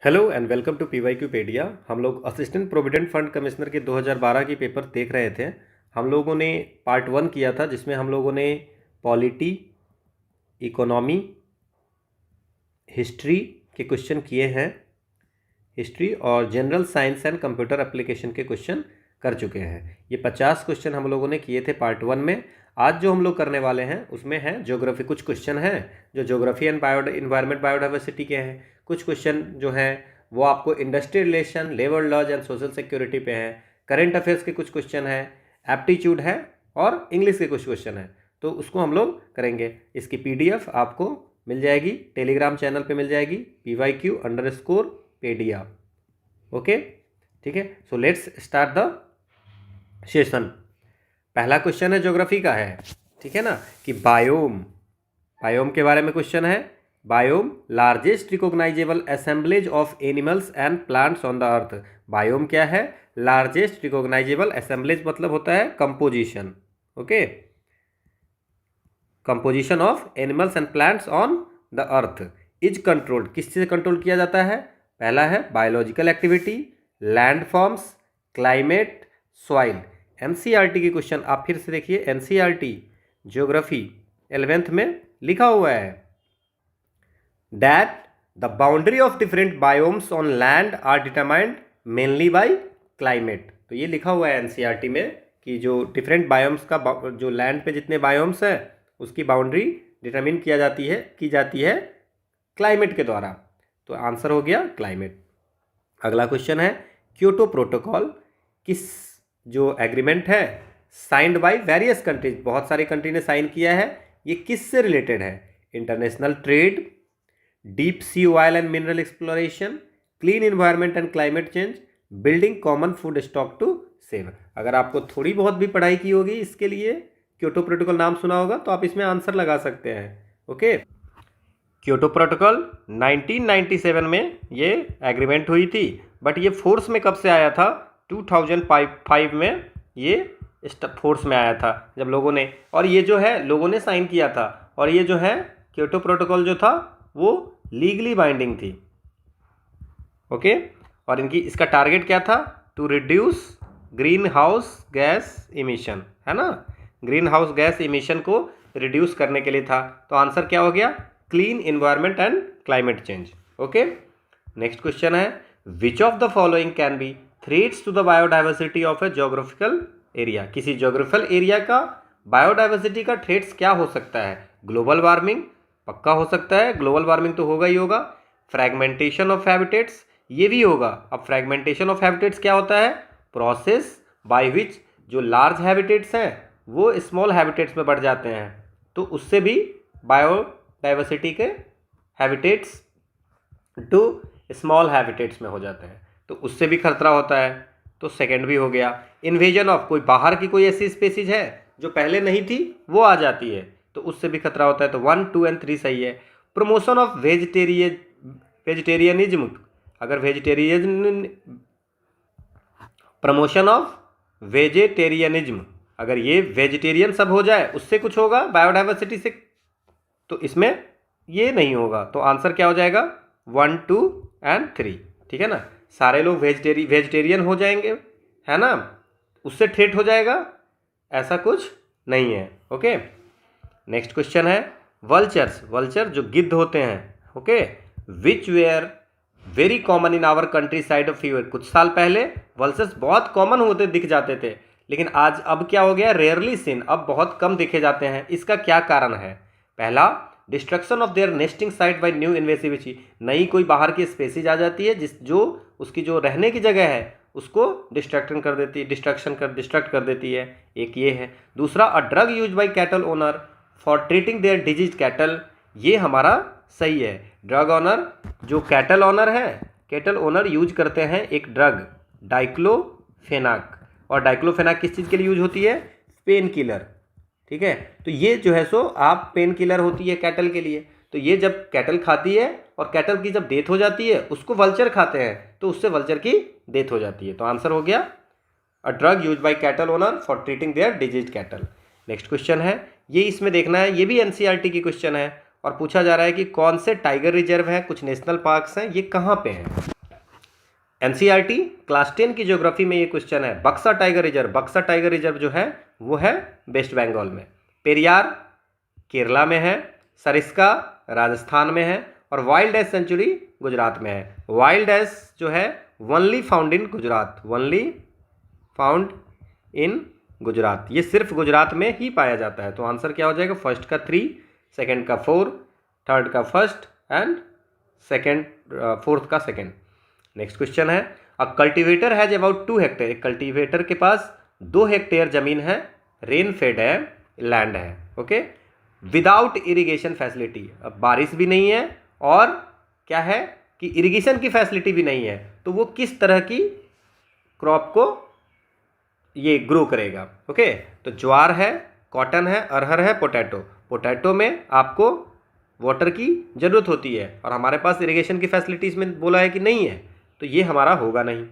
Hello and welcome to PYQpedia. हम लोग assistant provident fund commissioner के 2012 की पेपर देख रहे थे। हम लोगों ने पार्ट 1 किया था जिसमें हम लोगों ने पॉलिटी, इकोनॉमी, हिस्ट्री के क्वेश्चन किए हैं। हिस्ट्री और general science and computer application के क्वेश्चन कर चुके हैं। ये 50 क्वेश्चन हम लोगों ने किए थे पार्ट 1 में। आज जो हम लोग करने वाले हैं उसमें है ज्योग्राफी। कुछ क्वेश्चन हैं जो ज्योग्राफी एंड इन्वायरमेंट बायोडाइवर्सिटी के हैं। कुछ क्वेश्चन जो हैं वो आपको industry relation, labour laws and social security पे हैं। करेंट अफेयर्स के कुछ क्वेश्चन हैं, एप्टीट्यूड है और इंग्लिश के कुछ क्वेश्चन हैं। तो उसको हम लोग करेंगे। इसकी PDF आपको मिल जाएगी, टेलीग्राम चैनल पे मिल जाएगी, PYQ_पेडिया। ओके, ठीक है। So let's start the session. पहला क्वेश्चन है ज्योग्राफी का है, ठीक है ना, कि बायोम। बायोम के बारे में क्वेश्चन है। Biome largest recognisable assemblage of animals and plants on the earth. Biome क्या है? लार्जेस्ट रिकॉग्नाइजेबल असेंबलेज मतलब होता है composition. Okay, composition of animals and plants on the earth is controlled. किससे कंट्रोल किया जाता है? पहला है biological activity, land forms, climate, soil. NCERT के क्वेश्चन आप फिर से देखिए। एनसीईआरटी ज्योग्राफी 11th में लिखा हुआ है that the boundary of different biomes on land are determined mainly by climate. तो ये लिखा हुआ है एनसीईआरटी में कि जो डिफरेंट बायोम्स का जो लैंड पे जितने बायोम्स हैं उसकी बाउंड्री डिटरमिन की जाती है क्लाइमेट के द्वारा। तो आंसर हो गया क्लाइमेट। अगला क्वेश्चन है क्योटो प्रोटोकॉल किस जो एग्रीमेंट है साइंड बाय वेरियस कंट्रीज, बहुत सारी कंट्री ने साइन किया है, ये किससे रिलेटेड है? International trade, deep sea oil and mineral exploration, clean environment and climate change, building common food stock to save. अगर आपको थोड़ी बहुत भी पढ़ाई की होगी इसके लिए, क्योटो प्रोटोकॉल नाम सुना होगा, तो आप इसमें आंसर लगा सकते हैं। ओके, क्योटो प्रोटोकॉल 1997 में ये एग्रीमेंट हुई थी, बट ये फोर्स में कब से आया था? 2005 में ये फोर्स में आया था जब लोगों ने, और ये जो है लोगों ने साइन किया था। और ये जो है क्योटो प्रोटोकॉल जो था वो लीगली बाइंडिंग थी। ओके, और इसका टारगेट क्या था? To reduce green house gas emission, है ना। ग्रीन हाउस गैस इमिशन को रिड्यूस करने के लिए था। तो आंसर क्या हो गया? Clean environment and climate change. Okay, next question है which of the following can be threats to the biodiversity of a geographical area. किसी ज्योग्राफिकल एरिया का बायोडाइवर्सिटी का थ्रेट्स क्या हो सकता है? ग्लोबल वार्मिंग पक्का हो सकता है, ग्लोबल वार्मिंग तो होगा ही होगा। फ्रैगमेंटेशन ऑफ हैबिटेट्स ये भी होगा। अब फ्रैगमेंटेशन ऑफ हैबिटेट्स क्या होता है? प्रोसेस बाय विच जो लार्ज हैबिटेट्स हैं वो स्मॉल हैबिटेट्स में बढ़ जाते हैं, तो उससे भी बायोडाइवर्सिटी के हैबिटेट्स टू स्मॉल हैबिटेट्स में हो जाते हैं, तो उससे भी खतरा होता है। तो सेकंड भी हो गया। इन्वेजन ऑफ कोई बाहर की कोई ऐसी स्पेसीज है जो पहले नहीं थी वो आ जाती है, तो उससे भी खतरा होता है। तो 1, 2 एंड 3 सही है। प्रमोशन ऑफ वेजिटेरियनिज्म, अगर प्रमोशन ऑफ वेजिटेरियनिज्म, अगर ये वेजिटेरियन सब हो जाए उससे कुछ होगा बायोडाइवर्सिटी से, तो इसमें ये नहीं होगा। तो आंसर क्या हो जाएगा? 1, 2 एंड 3, ठीक है ना। सारे लोग वेजिटेरियन हो जाएंगे, है ना, उससे थ्रेट हो जाएगा, ऐसा कुछ नहीं है। ओके, नेक्स्ट क्वेश्चन है वल्चर्स। वल्चर जो गिद्ध होते हैं, okay, which were very common in our country side of fever. कुछ साल पहले वल्चर्स बहुत कॉमन होते दिख जाते थे, लेकिन आज अब क्या हो गया? रेयरली सीन, अब बहुत कम देखे जाते हैं। इसका क्या कारण है? पहला, destruction of their nesting site bye new invasive species, नई कोई बाहर की स्पेसीज आ जाती है जो उसकी जो रहने की जगह है उसको डिस्ट्रक्ट कर देती है, एक ये है। दूसरा, a drug use by cattle owner for treating their disease cattle, ये हमारा सही है। ड्रग ऑनर जो कैटल ऑनर है, कैटल ओनर यूज करते हैं एक ड्रग डाइक्लोफेनाक, और डाइक्लोफेनाक किस चीज़ के लिए यूज होती है? पेन किलर, ठीक है। तो ये जो है सो आप पेन किलर होती है कैटल के लिए। तो ये जब कैटल खाती है और कैटल की जब डेथ हो जाती है उसको वल्चर खाते हैं, तो उससे वल्चर की डेथ हो जाती है। तो आंसर हो गया a drug use by cattle owner for treating their disease cattle. Next question है, ये इसमें देखना है, ये भी एनसीईआरटी की क्वेश्चन है। और पूछा जा रहा है कि कौन से टाइगर रिजर्व हैं, कुछ नेशनल पार्क्स हैं, ये कहाँ पे हैं। एनसीईआरटी क्लास 10 की ज्योग्राफी में ये क्वेश्चन है। बक्सा टाइगर रिजर्व जो है वो है वेस्ट बंगाल में। पेरियार केरला में है। सरिस्का राजस्थान में है। और वाइल्ड एस सेंचुरी गुजरात में है। वाइल्ड एस जो है only found in Gujarat, only found in Gujarat, ये सिर्फ गुजरात में ही पाया जाता है। तो आंसर क्या हो जाएगा, फर्स्ट का 3, सेकंड का 4, थर्ड का फर्स्ट एंड सेकंड फोर्थ का सेकंड। नेक्स्ट क्वेश्चन है, अ कल्टीवेटर हैज अबाउट 2 हेक्टेयर। एक कल्टीवेटर के पास 2 हेक्टेयर जमीन है, रेन फेड है, लैंड है, ओके, विदाउट इरिगेशन फैसिलिटी। अब बारिश भी नहीं है और क्या है कि इरिगेशन की फैसिलिटी भी नहीं है, तो वो किस तरह की क्रॉप को ये ग्रो करेगा। ओके, तो ज्वार है, कॉटन है, अरहर है, पोटैटो। पोटैटो में आपको वाटर की ज़रूरत होती है और हमारे पास इरिगेशन की फैसिलिटीज़ में बोला है कि नहीं है, तो ये हमारा होगा नहीं।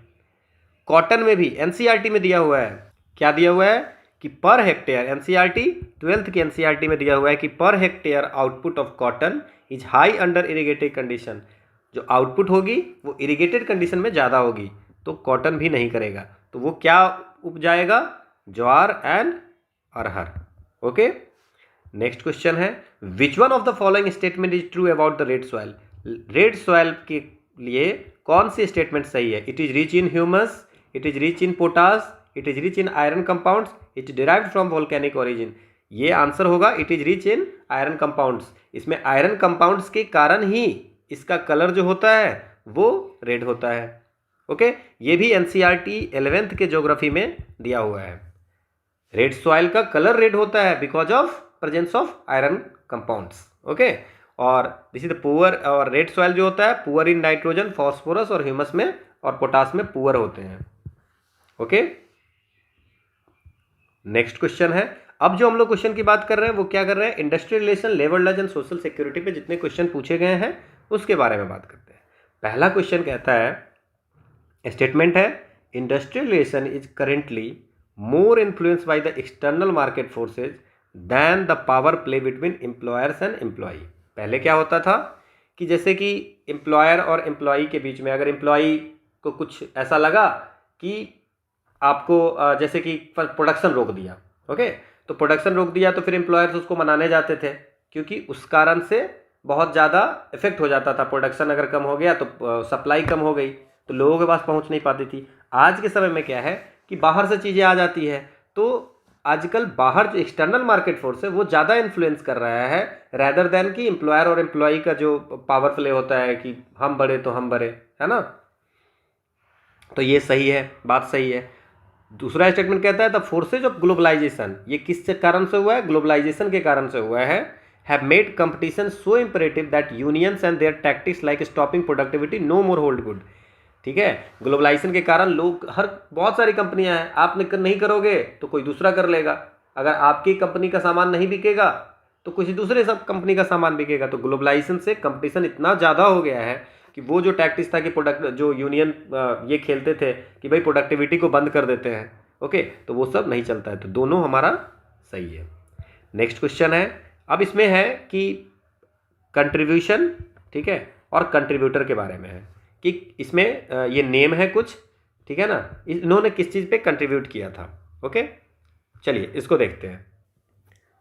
कॉटन में भी एनसीईआरटी में दिया हुआ है, क्या दिया हुआ है कि पर हेक्टेयर, एनसीईआरटी 12th की एनसीईआरटी में दिया हुआ है कि per hectare output of cotton is high under irrigated condition. जो आउटपुट होगी वो इरिगेटेड कंडीशन में ज़्यादा होगी, तो कॉटन भी नहीं करेगा, तो वो क्या उपजाएगा, ज्वार एंड अरहर। ओके, नेक्स्ट क्वेश्चन है, which one of the following statement is true about the red soil. Red soil के लिए कौन सी स्टेटमेंट सही है। It is rich in humus, it is rich in potash, it is rich in iron compounds, it is derived from volcanic origin. ये answer होगा it is rich in iron compounds. इसमें iron compounds के कारण ही इसका colour जो होता है वो रेड होता है। ओके, ये भी एनसीईआरटी 11th के ज्योग्राफी में दिया हुआ है। रेड सॉइल का कलर रेड होता है because of presence of iron compounds. Okay, और दिस इज द पुअर, और रेड सॉइल जो होता है पुअर इन नाइट्रोजन, फॉस्फोरस और ह्यूमस में और पोटास में पुअर होते हैं। ओके, नेक्स्ट क्वेश्चन है, अब जो हम लोग क्वेश्चन की बात कर रहे हैं वो क्या कर रहे हैं, industrial relation, labour laws and social security पे जितने क्वेश्चन पूछे गए हैं उसके बारे में बात करते हैं। पहला क्वेश्चन कहता है, स्टेटमेंट है, industrial relation is currently more influence by the external market forces than the power play between employers and employee. पहले क्या होता था कि जैसे कि एम्प्लॉयर और एम्प्लॉई के बीच में अगर एम्प्लॉई को कुछ ऐसा लगा कि आपको जैसे कि प्रोडक्शन रोक दिया, ओके, तो प्रोडक्शन रोक दिया तो फिर एम्प्लॉयर्स उसको मनाने जाते थे क्योंकि उस कारण से बहुत ज़्यादा इफेक्ट हो जाता था। प्रोडक्शन अगर कम हो गया तो सप्लाई कम हो गई तो लोगों के पास पहुंच नहीं पाती थी। आज के समय में क्या है कि बाहर से चीज़ें आ जाती है, तो आजकल बाहर जो एक्सटर्नल मार्केट फोर्स है वो ज़्यादा इन्फ्लुएंस कर रहा है रैदर देन कि एम्प्लॉयर और एम्प्लॉई का जो पावर प्ले होता है कि हम बड़े तो हम बड़े, है ना। तो ये सही है, बात सही है। दूसरा स्टेटमेंट कहता है द फोर्सेज ऑफ ग्लोबलाइजेशन, ये किस कारण से हुआ है, ग्लोबलाइजेशन के कारण से हुआ है, have made competition so imperative that unions and their tactics like stopping productivity no more hold good. ठीक है, ग्लोबलाइजेशन के कारण लोग, हर बहुत सारी कंपनियां हैं, आप नहीं करोगे तो कोई दूसरा कर लेगा। अगर आपकी कंपनी का सामान नहीं बिकेगा तो किसी दूसरे सब कंपनी का सामान बिकेगा। तो ग्लोबलाइजेशन से कंपटीशन इतना ज़्यादा हो गया है कि वो जो टैक्टिक्स था कि जो यूनियन ये खेलते थे कि भाई प्रोडक्टिविटी को बंद कर देते हैं, ओके, तो वो सब नहीं चलता है। तो दोनों हमारा सही है। नेक्स्ट क्वेश्चन है, अब इसमें है कि कंट्रीब्यूशन, ठीक है, और कंट्रीब्यूटर के बारे में है कि इसमें ये नेम है कुछ, ठीक है ना, इन्होंने किस चीज़ पे कंट्रीब्यूट किया था। ओके, चलिए इसको देखते हैं।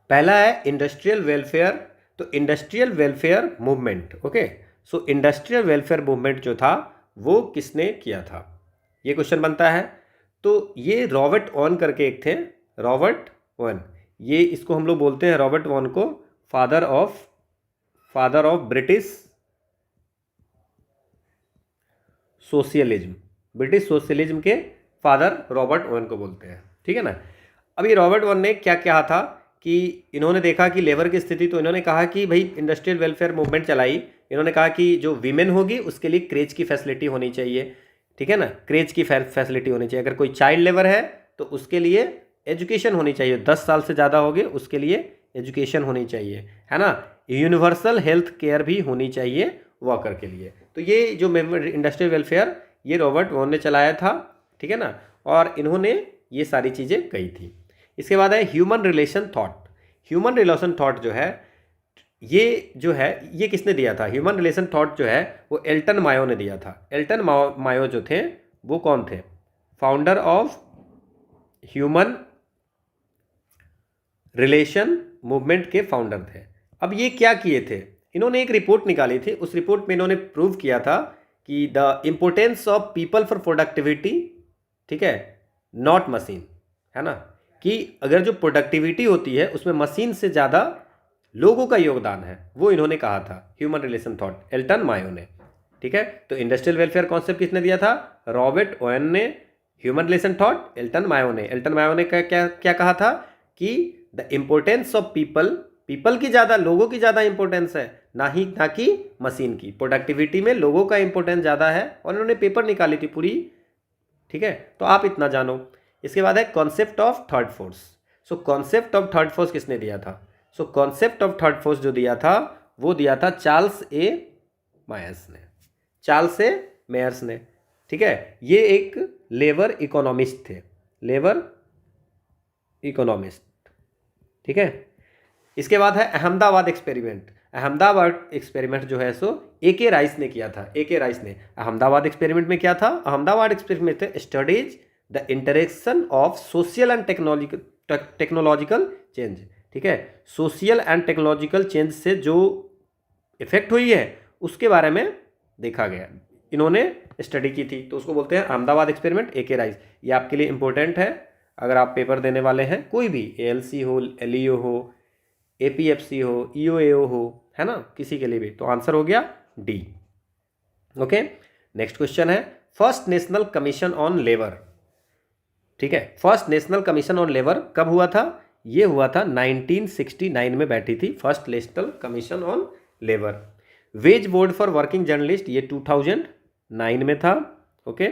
पहला है इंडस्ट्रियल वेलफेयर, तो इंडस्ट्रियल वेलफेयर मूवमेंट। ओके, सो इंडस्ट्रियल वेलफेयर मूवमेंट जो था वो किसने किया था, ये क्वेश्चन बनता है। तो ये रॉबर्ट वॉन करके एक थे, रॉबर्ट वॉन, ये इसको हम लोग बोलते हैं रॉबर्ट वॉन को father of British socialism, British socialism के फादर रॉबर्ट वॉन को बोलते हैं, ठीक है ना। अब ये रॉबर्ट वॉन ने क्या कहा था कि इन्होंने देखा कि लेबर की स्थिति, तो इन्होंने कहा कि भाई इंडस्ट्रियल वेलफेयर मूवमेंट चलाई। इन्होंने कहा कि जो वीमेन होगी उसके लिए क्रेज की फैसिलिटी होनी चाहिए, ठीक है ना, क्रेज की फैसिलिटी होनी चाहिए। अगर कोई चाइल्ड लेबर है तो उसके लिए एजुकेशन होनी चाहिए, 10 साल से ज़्यादा हो गए उसके लिए एजुकेशन होनी चाहिए, है ना। यूनिवर्सल हेल्थ केयर भी होनी चाहिए वर्कर के लिए। तो ये जो इंडस्ट्रियल वेलफेयर ये रॉबर्ट वॉन ने चलाया था, ठीक है ना, और इन्होंने ये सारी चीज़ें कही थी। इसके बाद है human relation thought. Human relation thought जो है ये जो है ये किसने दिया था? ह्यूमन रिलेशन थॉट जो है वो एल्टन मायो ने दिया था। एल्टन मायो जो थे वो कौन थे? Founder of human relation movement के फाउंडर थे। अब ये क्या किए थे? इन्होंने एक रिपोर्ट निकाली थी, उस रिपोर्ट में इन्होंने प्रूव किया था कि the importance of people for productivity, ठीक है, नॉट मशीन, है ना, कि अगर जो प्रोडक्टिविटी होती है उसमें मशीन से ज़्यादा लोगों का योगदान है, वो इन्होंने कहा था human relation thought, Elton Mayo ने। ठीक है, तो इंडस्ट्रियल वेलफेयर कॉन्सेप्ट किसने दिया था? रॉबर्ट ओवेन ने। Human relation thought Elton Mayo ने। एल्टन मायो ने क्या क्या क्या कहा था कि द इम्पोर्टेंस ऑफ पीपल की ज़्यादा, लोगों की ज़्यादा इंपॉर्टेंस है, ना कि मशीन की। प्रोडक्टिविटी में लोगों का इंपॉर्टेंस ज़्यादा है, और उन्होंने पेपर निकाली थी पूरी। ठीक है, तो आप इतना जानो। इसके बाद है concept of third force. So concept of third force किसने दिया था? So concept of third force जो दिया था वो दिया था चार्ल्स ए मायर्स ने। चार्ल्स ए मेयर्स ने। ठीक है, ये एक लेबर इकोनॉमिस्ट थे, लेबर इकोनॉमिस्ट। ठीक है, इसके बाद है अहमदाबाद एक्सपेरिमेंट। अहमदाबाद एक्सपेरिमेंट जो है सो ए.के. राइस ने किया था। ए.के. राइस ने अहमदाबाद एक्सपेरिमेंट में क्या था? अहमदाबाद एक्सपेरिमेंट में studies the interaction of social and technological change. ठीक है, सोशल एंड टेक्नोलॉजिकल चेंज से जो इफेक्ट हुई है उसके बारे में देखा गया, इन्होंने स्टडी की थी, तो उसको बोलते हैं अहमदाबाद एक्सपेरिमेंट, ए.के. राइस। ये आपके लिए इंपॉर्टेंट है अगर आप पेपर देने वाले हैं, कोई भी ALC हो, LEO हो, APFC हो, EOAO हो, है ना, किसी के लिए भी। तो आंसर हो गया डी। ओके, नेक्स्ट क्वेश्चन है first national commission on labour. ठीक है, first national commission on labour कब हुआ था? ये हुआ था 1969 में बैठी थी first national commission on labour. Wage board for working journalist, ये 2009 में था। Okay,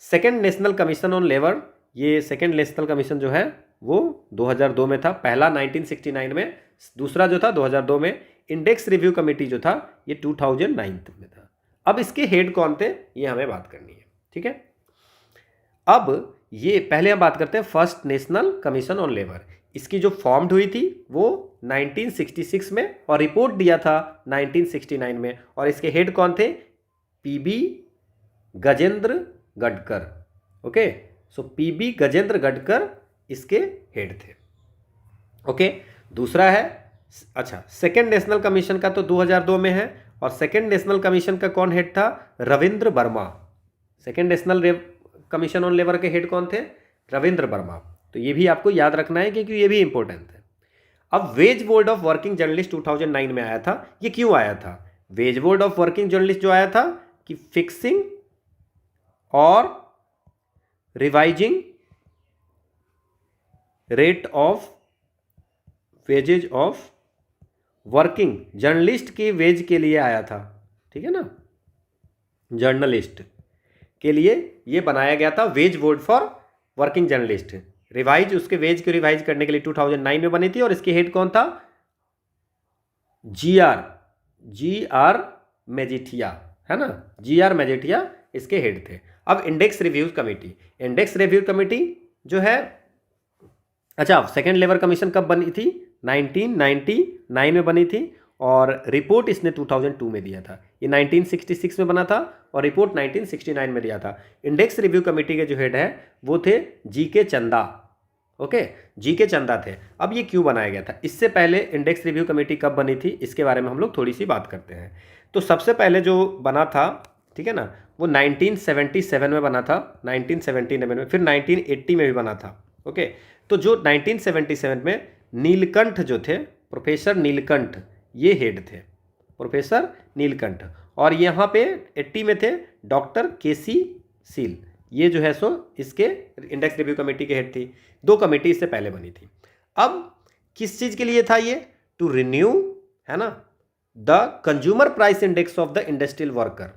second national commission on labour, ये सेकेंड नेशनल कमीशन जो है वो 2002 में था। पहला 1969 में, दूसरा जो था 2002 में। इंडेक्स रिव्यू कमेटी जो था ये 2009 में था। अब इसके हेड कौन थे ये हमें बात करनी है। ठीक है, अब ये पहले हम बात करते हैं first national commission on labour. इसकी जो फॉर्म्ड हुई थी वो 1966 में, और रिपोर्ट दिया था 1969 में। और इसके हेड कौन थे? PB गजेंद्र गडकर। ओके, सो PB गजेंद्र गडकर इसके हेड थे। ओके, दूसरा है, अच्छा, सेकेंड नेशनल कमीशन का तो 2002 में है, और सेकेंड नेशनल कमीशन का कौन हेड था? Ravindra Verma. Second national commission on labour के हेड कौन थे? रविंद्र वर्मा। तो ये भी आपको याद रखना है क्योंकि ये भी इंपॉर्टेंट है। अब wage board of working journalist 2009 में आया था। ये क्यों आया था? Wage board of working journalist जो आया था कि फिक्सिंग और revising rate of wages of working journalist की वेज के लिए आया था। ठीक है ना, जर्नलिस्ट के लिए ये बनाया गया था wage board for working journalist. Revise, उसके वेज को रिवाइज करने के लिए 2009 में बनी थी, और इसके हेड कौन था? GR मेजिठिया, है ना, GR मेजिठिया इसके हेड थे। अब index review committee, index review committee जो है, अच्छा, सेकेंड लेबर कमीशन कब बनी थी? 1999 में बनी थी, और रिपोर्ट इसने 2002 में दिया था। ये 1966 में बना था और रिपोर्ट 1969 में दिया था। इंडेक्स रिव्यू कमेटी के जो हेड है वो थे GK चंदा। ओके, GK चंदा थे। अब ये क्यों बनाया गया था? इससे पहले इंडेक्स रिव्यू कमेटी कब बनी थी इसके बारे में हम लोग थोड़ी सी बात करते हैं। तो सबसे पहले जो बना था, ठीक है ना, वो 1977 में बना था, 1979 में, फिर 1980 में भी बना था। ओके, तो जो 1977 में नीलकंठ जो थे, प्रोफेसर नीलकंठ, ये हेड थे, प्रोफेसर नीलकंठ। और यहाँ पे 80 में थे डॉक्टर KC सील, ये जो है सो इसके इंडेक्स रिव्यू कमेटी के हेड थी। दो कमेटी इससे पहले बनी थी। अब किस चीज़ के लिए था ये? टू रिन्यू, है ना, the consumer price index of the industrial worker.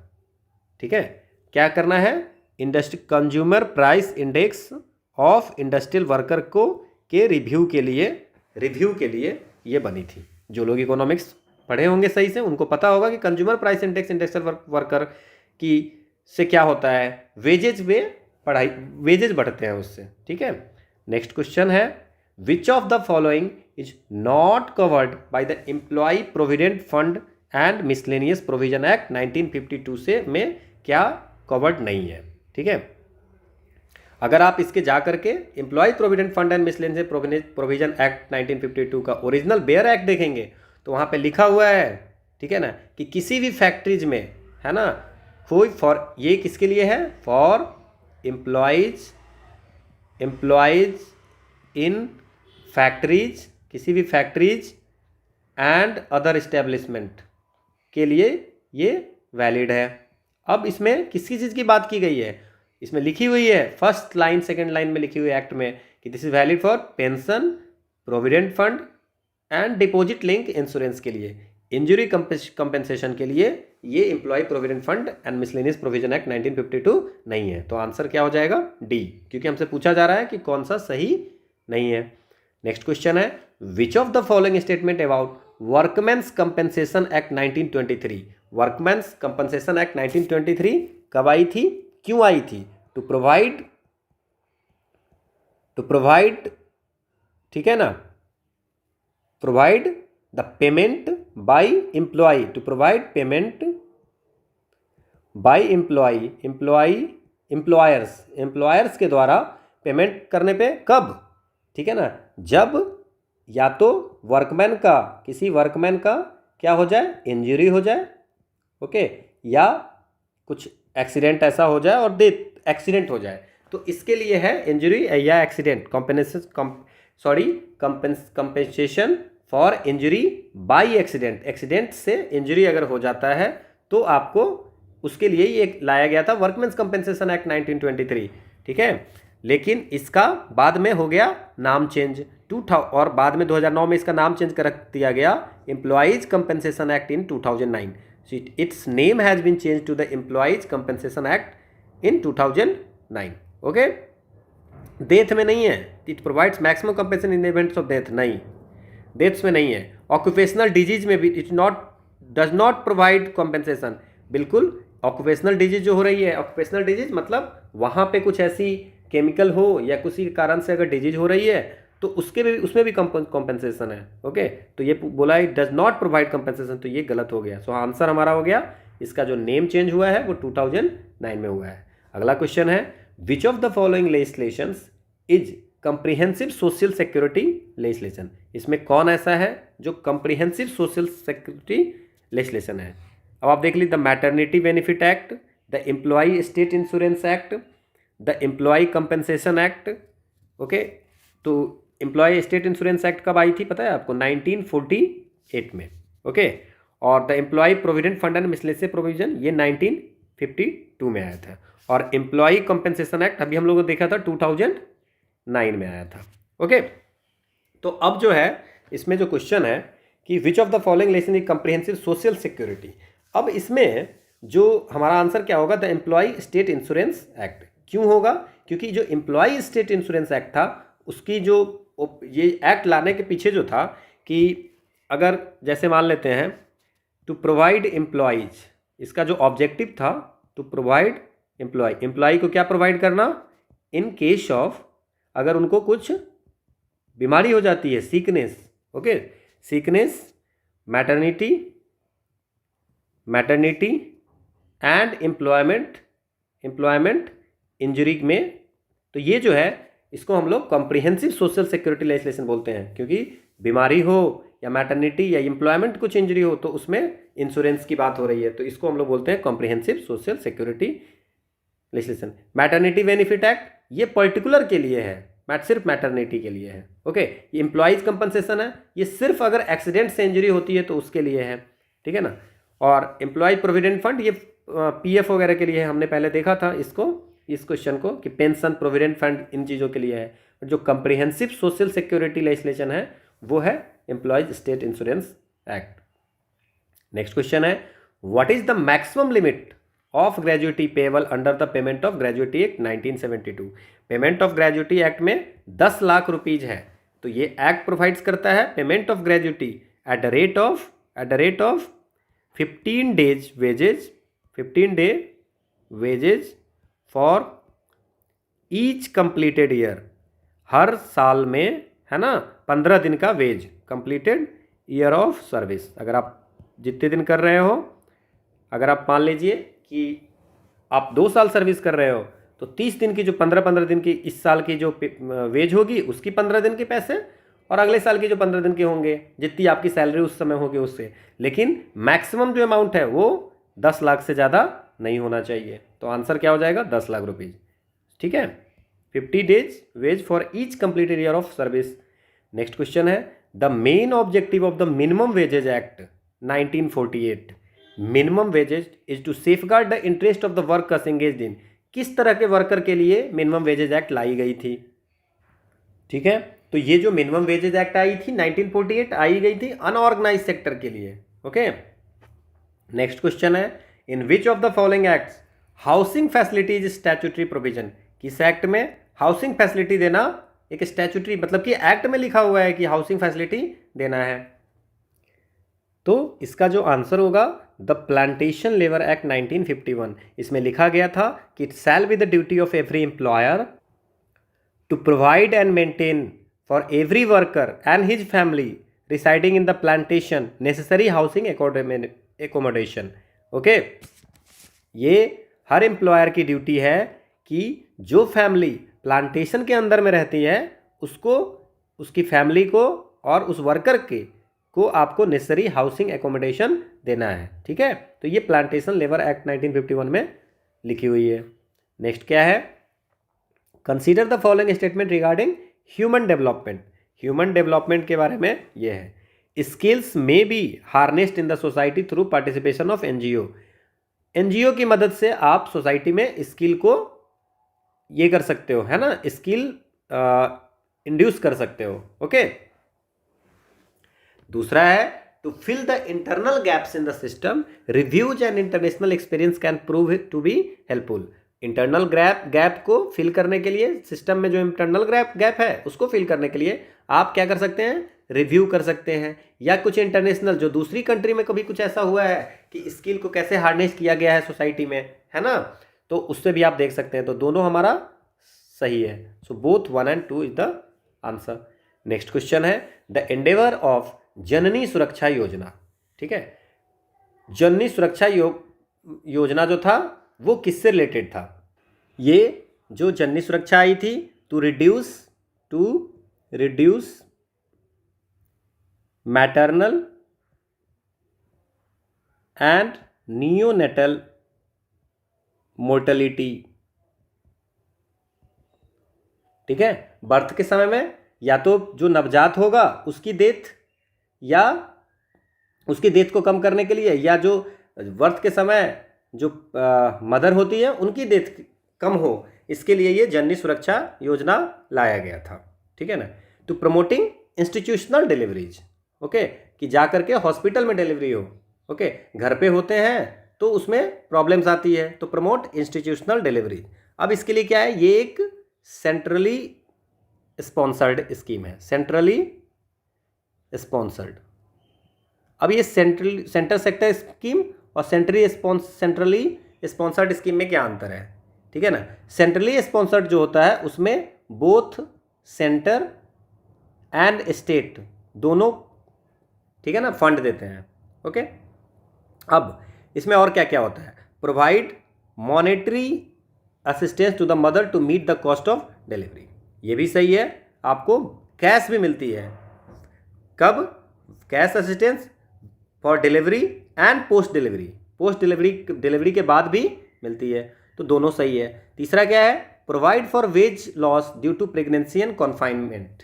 ठीक है, क्या करना है? Consumer price index of industrial worker को के रिव्यू के लिए ये बनी थी। जो लोग इकोनॉमिक्स पढ़े होंगे सही से उनको पता होगा कि consumer price index industrial worker की से क्या होता है, वेजेज में वेजेज बढ़ते हैं उससे। ठीक है, नेक्स्ट क्वेश्चन है which of the following is not covered by the employ provident fund and miscellaneous provision act 1952 से में क्या कवर्ड नहीं है। ठीक है, अगर आप इसके जा करके employ provident fund and miscellaneous provision act 1952 का ओरिजिनल बेयर एक्ट देखेंगे तो वहाँ पे लिखा हुआ है, ठीक है ना, कि किसी भी फैक्ट्रीज में, है ना, कोई फॉर, ये किसके लिए है, फॉर एम्प्लॉयज इन फैक्ट्रीज, किसी भी फैक्ट्रीज एंड अदर इस्टेब्लिशमेंट के लिए ये वैलिड है। अब इसमें किसी चीज़ की बात की गई है, इसमें लिखी हुई है फर्स्ट लाइन सेकंड लाइन में लिखी हुई है एक्ट में कि this is valid for pension, provident fund and deposit link insurance के लिए। इंजरी कंपेंसेशन के लिए ये employ provident fund and miscellaneous provision act 1952 नहीं है। तो आंसर क्या हो जाएगा, डी, क्योंकि हमसे पूछा जा रहा है कि कौन सा सही नहीं है। नेक्स्ट क्वेश्चन है, which of the following statement about workmen's compensation act 1923, workmen's compensation act 1923 कब आई थी, क्यों आई थी, टू प्रोवाइड, ठीक है ना, provide the payment by employ, to provide payment by employers के द्वारा पेमेंट करने पे कब, ठीक है ना, जब या तो वर्कमैन का, किसी वर्कमैन का क्या हो जाए, इंजरी हो जाए, ओके, या कुछ एक्सीडेंट ऐसा हो जाए और डेथ, एक्सीडेंट हो जाए, तो इसके लिए है इंजरी या accident compensation for injury by accident, accident से इंजरी अगर हो जाता है तो आपको उसके लिए ये लाया गया था वर्कमैन्स कंपेंसेशन एक्ट 1923, ठीक है। लेकिन इसका बाद में हो गया नाम चेंज और बाद में 2009 में इसका नाम चेंज कर दिया गया employees compensation act in 2009। So its name has been changed to the Employees Compensation Act in 2009. Okay? Death में नहीं है, it provides maximum compensation in events of death, नहीं, डेथ्स में नहीं है। ऑक्यूपेशनल डिजीज में भी it does not provide compensation, बिल्कुल। ऑक्यूपेशनल डिजीज जो हो रही है, ऑक्यूपेशनल डिजीज मतलब वहाँ पे कुछ ऐसी केमिकल हो या किसी कारण से अगर डिजीज हो रही है तो उसमें भी कंपेंसेशन है, ओके। तो ये बोला है डज नॉट प्रोवाइड कंपेंसेशन, तो ये गलत हो गया। सो आंसर हमारा हो गया, इसका जो नेम चेंज हुआ है वो 2009 में हुआ है। अगला क्वेश्चन है, which of the following legislations is comprehensive social security legislation, इसमें कौन ऐसा है जो कंप्रिहेंसिव सोशल सिक्योरिटी लेजिस्लेशन है। अब आप देख लीजिए, the maternity benefit act, the employ state insurance act, the employ compensation act, okay. तो एम्प्लॉय स्टेट इंश्योरेंस एक्ट कब आई थी पता है आपको, 1948 में, ओके। और the employ provident fund and miscellaneous provision ये 1952 में आया था। और एम्प्लॉय कंपेंसेशन एक्ट अभी हम लोगों ने देखा था 2009 में आया था, ओके। तो अब जो है इसमें जो क्वेश्चन है कि which of the following legislation is comprehensive social security. अब इसमें जो हमारा आंसर क्या होगा, the employ state insurance act. क्यों होगा, क्योंकि जो एम्प्लॉय स्टेट इंश्योरेंस एक्ट था उसकी जो ये एक्ट लाने के पीछे जो था कि अगर जैसे मान लेते हैं टू प्रोवाइड एम्प्लॉयज, इसका जो ऑब्जेक्टिव था टू प्रोवाइड एम्प्लॉय को क्या प्रोवाइड करना, इन केस ऑफ अगर उनको कुछ बीमारी हो जाती है, sickness, okay, sickness, maternity and employment injury में। तो ये जो है इसको हम लोग कॉम्प्रिहेंसिव सोशल सिक्योरिटी लेजिस्लेशन बोलते हैं, क्योंकि बीमारी हो या मैटरनिटी या एम्प्लॉयमेंट कुछ इंजरी हो तो उसमें इंश्योरेंस की बात हो रही है, तो इसको हम लोग बोलते हैं comprehensive social security legislation. Maternity benefit act ये पर्टिकुलर के लिए है, सिर्फ मैटरनिटी के लिए है, ओके। ये एम्प्लॉयज कंपनसेशन है, ये सिर्फ अगर एक्सीडेंट से इंजरी होती है तो उसके लिए है, ठीक है ना। और एम्प्लॉय प्रोविडेंट फंड ये पीएफ वगैरह के लिए है, हमने पहले देखा था इसको, इस क्वेश्चन को, कि पेंशन, प्रोविडेंट फंड इन चीज़ों के लिए है। जो कंप्रिहेंसिव सोशल सिक्योरिटी लेजिस्लेशन है वो है employees state insurance act. Next question है, what is the maximum limit of gratuity payable under the payment of gratuity act 1972। Payment of gratuity act में 10 लाख रुपीज है, तो ये एक्ट प्रोवाइड्स करता है payment of gratuity at the rate of 15 day wages for each completed year, हर साल में, है ना, 15 दिन का wage, completed year of service. अगर आप जितने दिन कर रहे हो, अगर आप मान लीजिए कि आप 2 साल सर्विस कर रहे हो, तो 30 दिन की जो 15-15 दिन की इस साल की जो वेज होगी उसकी 15 दिन के पैसे, और अगले साल की जो 15 दिन के होंगे जितनी आपकी सैलरी उस समय होगी उससे। लेकिन मैक्सिमम जो अमाउंट है वो 10 लाख से ज़्यादा नहीं होना चाहिए। तो आंसर क्या हो जाएगा, 10 लाख रुपीज़। ठीक है, 50 days wage for each completed year of service. Next question है, the main objective of the minimum wages act 1948, minimum wages is to safeguard the interest of the workers engaged in. किस तरह के worker के लिए minimum wages act लाई गई थी? ठीक है, तो ये जो मिनिमम वेजेज एक्ट आई थी 1948 आई गई थी अनऑर्गेनाइज सेक्टर के लिए। ओके, नेक्स्ट क्वेश्चन है, in which of the following acts housing facility is statutory provision. किस एक्ट में हाउसिंग फैसिलिटी देना एक स्टैट्यूटरी, मतलब कि एक्ट में लिखा हुआ है कि हाउसिंग फैसिलिटी देना है? तो इसका जो आंसर होगा द प्लांटेशन लेबर एक्ट 1951। इसमें लिखा गया था कि it shall be the duty of every employer to provide and maintain for every worker and his family residing in the plantation necessary housing accommodation. Okay, ये हर employer की duty है कि जो फैमिली प्लांटेशन के अंदर में रहती है उसको, उसकी फैमिली को और उस वर्कर को आपको नेसेसरी हाउसिंग एकोमोडेशन देना है। ठीक है, तो ये प्लांटेशन लेबर एक्ट 1951 में लिखी हुई है। नेक्स्ट क्या है, consider the following statement regarding human development. Human development के बारे में ये है, skills may be harnessed in the society through participation of NGO. NGO की मदद से आप सोसाइटी में स्किल को ये कर सकते हो, है ना, स्किल इंड्यूस कर सकते हो। ओके, दूसरा है, to fill the internal gaps in the system reviews and international experience can prove to be helpful. Internal gap को फिल करने के लिए, सिस्टम में जो इंटरनल गैप है उसको फिल करने के लिए आप क्या कर सकते हैं, रिव्यू कर सकते हैं, या कुछ इंटरनेशनल जो दूसरी कंट्री में कभी कुछ ऐसा हुआ है कि स्किल को कैसे हार्नेस किया गया है सोसाइटी में, है ना, तो उससे भी आप देख सकते हैं। तो दोनों हमारा सही है। So both 1 and 2 is the answer. Next question है, द एंडेवर ऑफ जननी सुरक्षा योजना। ठीक है, जननी सुरक्षा योजना जो था वो किससे रिलेटेड था? ये जो जननी सुरक्षा आई थी to reduce maternal and neonatal mortality. ठीक है, बर्थ के समय में या तो जो नवजात होगा उसकी डेथ, या उसकी डेथ को कम करने के लिए, या जो बर्थ के समय जो मदर होती है उनकी डेथ कम हो, इसके लिए ये जननी सुरक्षा योजना लाया गया था। ठीक है ना, to promoting institutional deliveries. Okay, कि जा करके हॉस्पिटल में डिलीवरी हो। ओके, घर पे होते हैं तो उसमें प्रॉब्लम्स आती है, तो प्रमोट इंस्टीट्यूशनल डिलीवरी। अब इसके लिए क्या है, ये एक सेंट्रली स्पॉन्सर्ड स्कीम है, सेंट्रली स्पॉन्सर्ड। अब ये सेंटर सेक्टर स्कीम और सेंट्रली स्पॉन्सर्ड स्कीम में क्या अंतर है? ठीक है ना, सेंट्रली स्पॉन्सर्ड जो होता है उसमें बोथ सेंटर एंड स्टेट दोनों, ठीक है ना, फंड देते हैं। ओके, अब इसमें और क्या क्या होता है, provide monetary assistance to the mother to meet the cost of delivery. ये भी सही है, आपको कैश भी मिलती है। कब? Cash assistance for delivery and post delivery के बाद भी मिलती है, तो दोनों सही है। तीसरा क्या है, provide for wage loss due to pregnancy and confinement.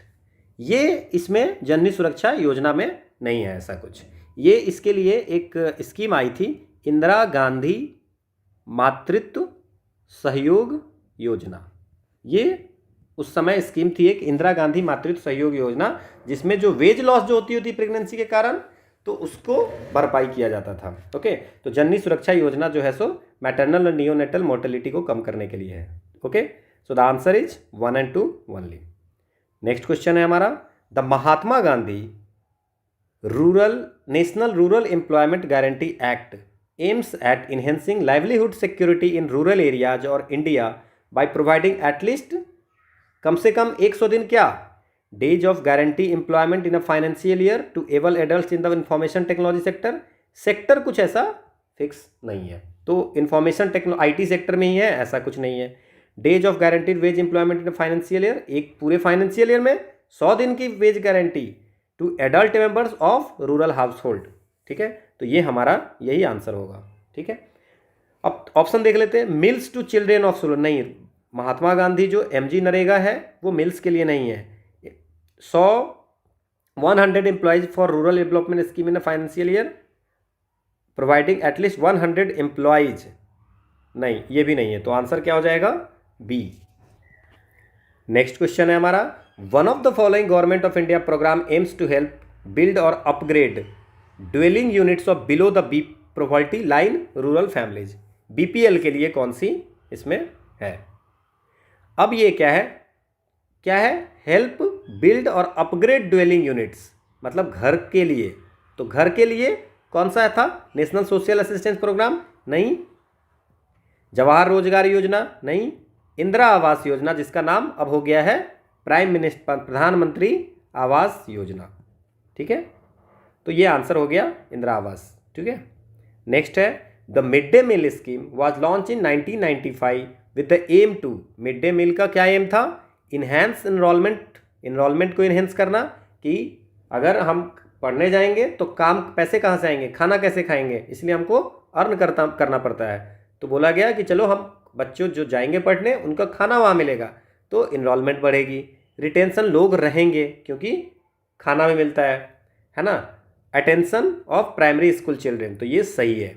ये इसमें जननी सुरक्षा योजना में नहीं है ऐसा कुछ। ये इसके लिए एक स्कीम आई थी, इंदिरा गांधी मातृत्व सहयोग योजना। ये उस समय स्कीम थी एक, इंदिरा गांधी मातृत्व सहयोग योजना, जिसमें जो वेज लॉस जो होती थी प्रेगनेंसी के कारण, तो उसको भरपाई किया जाता था। ओके, तो जननी सुरक्षा योजना जो है सो मैटरनल और नियोनेटल मोर्टेलिटी को कम करने के लिए है। Okay, so the answer is 1 and 2 only. Next question है हमारा, the Mahatma Gandhi national rural employment guarantee act aims at enhancing livelihood security in rural areas और इंडिया बाय प्रोवाइडिंग एटलीस्ट, कम से कम 100 दिन क्या, days of guarantee employment in a financial year to able adult in the information technology sector. Sector कुछ ऐसा fix नहीं है, तो इंफॉर्मेशन IT सेक्टर में ही है, ऐसा कुछ नहीं है। Days of guaranteed wage employment in financial year, एक पूरे फाइनेंशियल ईयर में 100 दिन की wage guarantee to adult members of rural house hold. ठीक है, तो ये हमारा यही आंसर होगा। ठीक है, अब ऑप्शन देख लेते हैं। Meals to children of solar, नहीं, महात्मा गांधी जो MG नरेगा है वो मिल्स के लिए नहीं है। 100 employees for rural development scheme in financial year providing at least 100 employees, नहीं, ये भी नहीं है, तो आंसर क्या हो जाएगा? बी। नेक्स्ट क्वेश्चन है हमारा, one of the following government of India programme aims to help build और upgrade dwelling units of below the B poverty line rural families. BPL के लिए कौन सी इसमें है? अब ये क्या है? हेल्प बिल्ड और अपग्रेड ड्वेलिंग यूनिट्स, मतलब घर के लिए। तो घर के लिए कौन सा था? नेशनल सोशल असिस्टेंस प्रोग्राम नहीं, जवाहर रोजगार योजना नहीं, इंदिरा आवास योजना जिसका नाम अब हो गया है प्रधानमंत्री आवास योजना। ठीक है, तो ये आंसर हो गया इंदिरा आवास। ठीक है, नेक्स्ट है, the mid day meal scheme was launch in 1995 with the aim to, mid day meal का क्या एम था? इन्हेंस इनरोलमेंट को इन्हेंस करना, कि अगर हम पढ़ने जाएंगे तो पैसे कहाँ से आएंगे, खाना कैसे खाएंगे, इसलिए हमको अर्न करना पड़ता है। तो बोला गया कि चलो हम बच्चों जो जाएंगे पढ़ने उनका खाना वहाँ मिलेगा, तो इनरोलमेंट बढ़ेगी, रिटेंशन लोग रहेंगे क्योंकि खाना भी मिलता है ना। Attention of primary school children, तो ये सही है।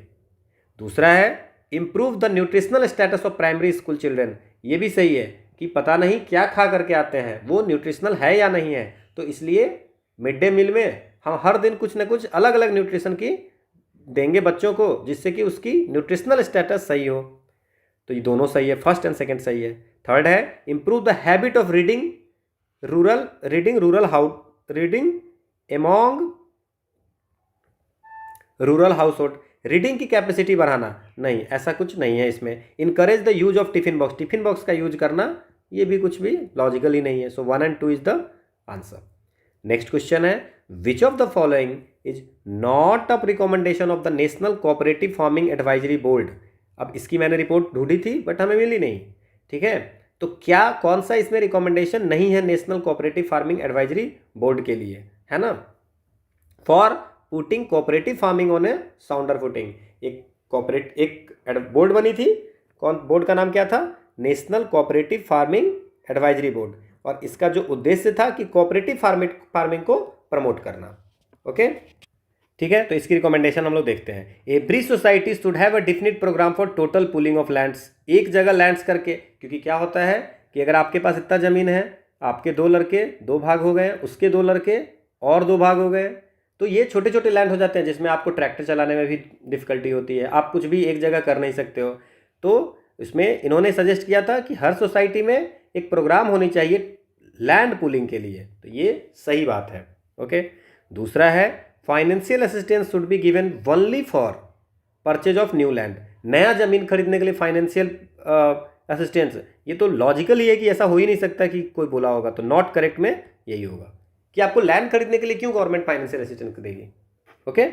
दूसरा है, improve the nutritional status of primary school children, ये भी सही है कि पता नहीं क्या खा करके आते हैं, वो न्यूट्रिशनल है या नहीं है, तो इसलिए मिड डे मील में हम हर दिन कुछ ना कुछ अलग अलग न्यूट्रिशन की देंगे बच्चों को, जिससे कि उसकी न्यूट्रिशनल स्टेटस सही हो। तो ये दोनों सही है, फर्स्ट एंड सेकंड सही है। थर्ड है, improve the habit of reading among rural house hold, reading की कैपेसिटी बढ़ाना, नहीं, ऐसा कुछ नहीं है इसमें। Encourage the use of tiffin box का यूज करना, ये भी कुछ भी लॉजिकल ही नहीं है। So 1 and 2 is the answer. Next question है, which of the following is not a recommendation of the national cooperative farming advisory board. अब इसकी मैंने रिपोर्ट ढूंढी थी बट हमें मिली नहीं। ठीक है, तो कौन सा इसमें रिकमेंडेशन नहीं है national cooperative farming advisory board के लिए, है ना? For putting cooperative farming on a sounder footing, एक बोर्ड बनी थी, बोर्ड का नाम क्या था? National cooperative farming advisory board, और इसका जो उद्देश्य था कि कोऑपरेटिव फार्मिंग को प्रमोट करना। ओके, ठीक है, तो इसकी रिकमेंडेशन हम लोग देखते हैं। Every society should have a definite programme for total pooling of lands, एक जगह लैंड्स करके, क्योंकि क्या होता है कि अगर आपके पास इतना ज़मीन है, आपके 2 लड़के 2 भाग हो गए, उसके 2 लड़के और 2 भाग हो गए, तो ये छोटे छोटे लैंड हो जाते हैं जिसमें आपको ट्रैक्टर चलाने में भी डिफ़िकल्टी होती है, आप कुछ भी एक जगह कर नहीं सकते हो। तो इसमें इन्होंने सजेस्ट किया था कि हर सोसाइटी में एक प्रोग्राम होनी चाहिए लैंड पूलिंग के लिए, तो ये सही बात है। ओके, दूसरा है, financial assistance should be given only for purchase of new land, नया ज़मीन खरीदने के लिए फाइनेंशियल असिस्टेंस, ये तो लॉजिकल ही है कि ऐसा हो ही नहीं सकता कि कोई बोला होगा, तो नॉट करेक्ट में यही होगा कि आपको लैंड खरीदने के लिए क्यों गवर्नमेंट फाइनेंशियल असिस्टेंस देगी। ओके,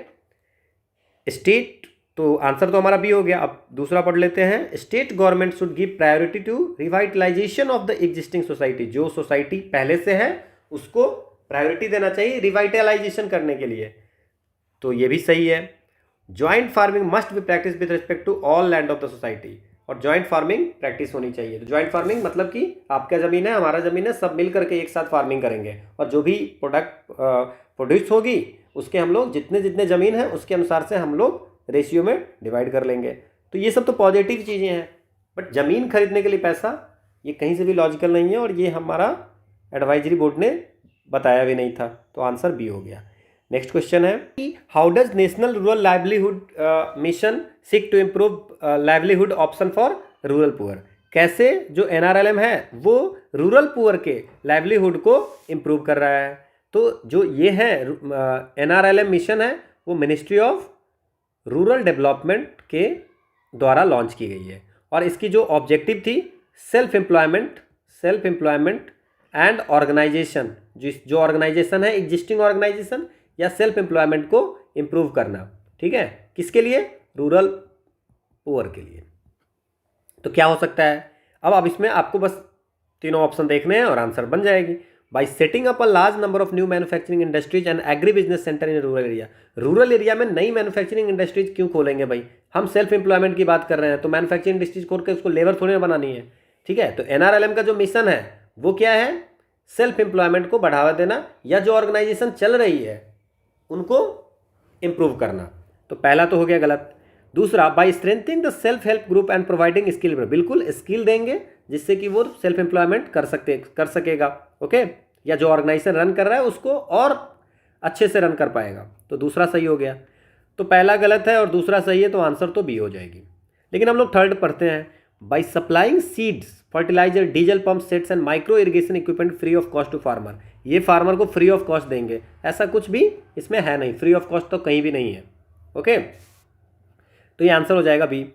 स्टेट, तो आंसर तो हमारा बी हो गया। अब दूसरा पढ़ लेते हैं, state government should give priority to revitalisation of the existing society, जो सोसाइटी पहले से है उसको प्रायोरिटी देना चाहिए रिवाइटलाइजेशन करने के लिए, तो ये भी सही है। Joint farming must be practice with respect to all land of the society, और ज्वाइंट फार्मिंग प्रैक्टिस होनी चाहिए। तो ज्वाइंट फार्मिंग मतलब कि आपका ज़मीन है, हमारा ज़मीन है, सब मिल करके एक साथ फार्मिंग करेंगे, और जो भी प्रोडक्ट प्रोड्यूस होगी उसके हम लोग जितने ज़मीन है उसके अनुसार से हम लोग रेशियो में डिवाइड कर लेंगे। तो ये सब तो पॉजिटिव चीज़ें हैं, बट ज़मीन खरीदने के लिए पैसा, ये कहीं से भी लॉजिकल नहीं है, और ये हमारा एडवाइजरी बोर्ड ने बताया भी नहीं था, तो आंसर बी हो गया। नेक्स्ट क्वेश्चन है कि how does national rural livelihood mission seek to improve livelihood option for rural poor, कैसे जो NRLM है वो रूरल पुअर के लाइवलीहुड को इम्प्रूव कर रहा है। तो जो ये है NRLM मिशन है वो मिनिस्ट्री ऑफ रूरल डेवलपमेंट के द्वारा लॉन्च की गई है, और इसकी जो ऑब्जेक्टिव थी सेल्फ एम्प्लॉयमेंट एंड ऑर्गेनाइजेशन, जो ऑर्गेनाइजेशन है एग्जिस्टिंग ऑर्गेनाइजेशन या सेल्फ एम्प्लॉयमेंट को इम्प्रूव करना, ठीक है, किसके लिए, रूरल पुअर के लिए। तो क्या हो सकता है, अब इसमें आपको बस तीनों ऑप्शन देखने हैं और आंसर बन जाएगी। By setting up a large number of new manufacturing industries and agri business centre in rural area. Rural area में नई मैन्युफैक्चरिंग इंडस्ट्रीज क्यों खोलेंगे भाई, हम सेल्फ एम्प्लॉयमेंट की बात कर रहे हैं, तो मैन्युफैक्चरिंग इंडस्ट्रीज खोल के उसको लेबर थोड़ी ना बनानी है, ठीक है। तो एनआरएलएम का जो मिशन है वो क्या है, सेल्फ एम्प्लॉयमेंट को बढ़ावा देना या जो ऑर्गेनाइजेशन चल रही है उनको इम्प्रूव करना। तो पहला तो हो गया गलत। दूसरा, by strengthening the self help group and providing skill, बिल्कुल स्किल देंगे जिससे कि वो सेल्फ एम्प्लॉयमेंट कर सकेगा, ओके, या जो ऑर्गेनाइजेशन रन कर रहा है उसको और अच्छे से रन कर पाएगा। तो दूसरा सही हो गया। तो पहला गलत है और दूसरा सही है, तो आंसर तो बी हो जाएगी। लेकिन हम लोग थर्ड पढ़ते हैं, by supplying seeds, fertiliser, diesel pump sets and micro irrigation equipment free of cost to farmer. ये फार्मर को फ्री ऑफ कॉस्ट देंगे, ऐसा कुछ भी इसमें है नहीं, फ्री ऑफ कॉस्ट तो कहीं भी नहीं है, ओके। तो ये आंसर हो जाएगा बी।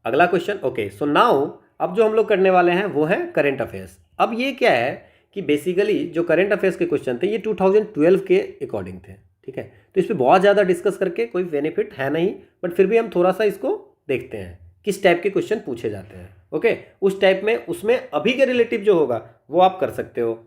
अगला क्वेश्चन, ओके, सो नाउ अब जो हम लोग करने वाले हैं वो है करेंट अफेयर्स। अब ये क्या है कि बेसिकली जो करेंट अफेयर्स के क्वेश्चन थे ये 2012 के अकॉर्डिंग थे, ठीक है। तो इस पर बहुत ज़्यादा डिस्कस करके कोई बेनिफिट है नहीं, बट फिर भी हम थोड़ा सा इसको देखते हैं किस टाइप के क्वेश्चन पूछे जाते हैं, ओके। उस टाइप में उसमें अभी के रिलेटिव जो होगा वो आप कर सकते हो,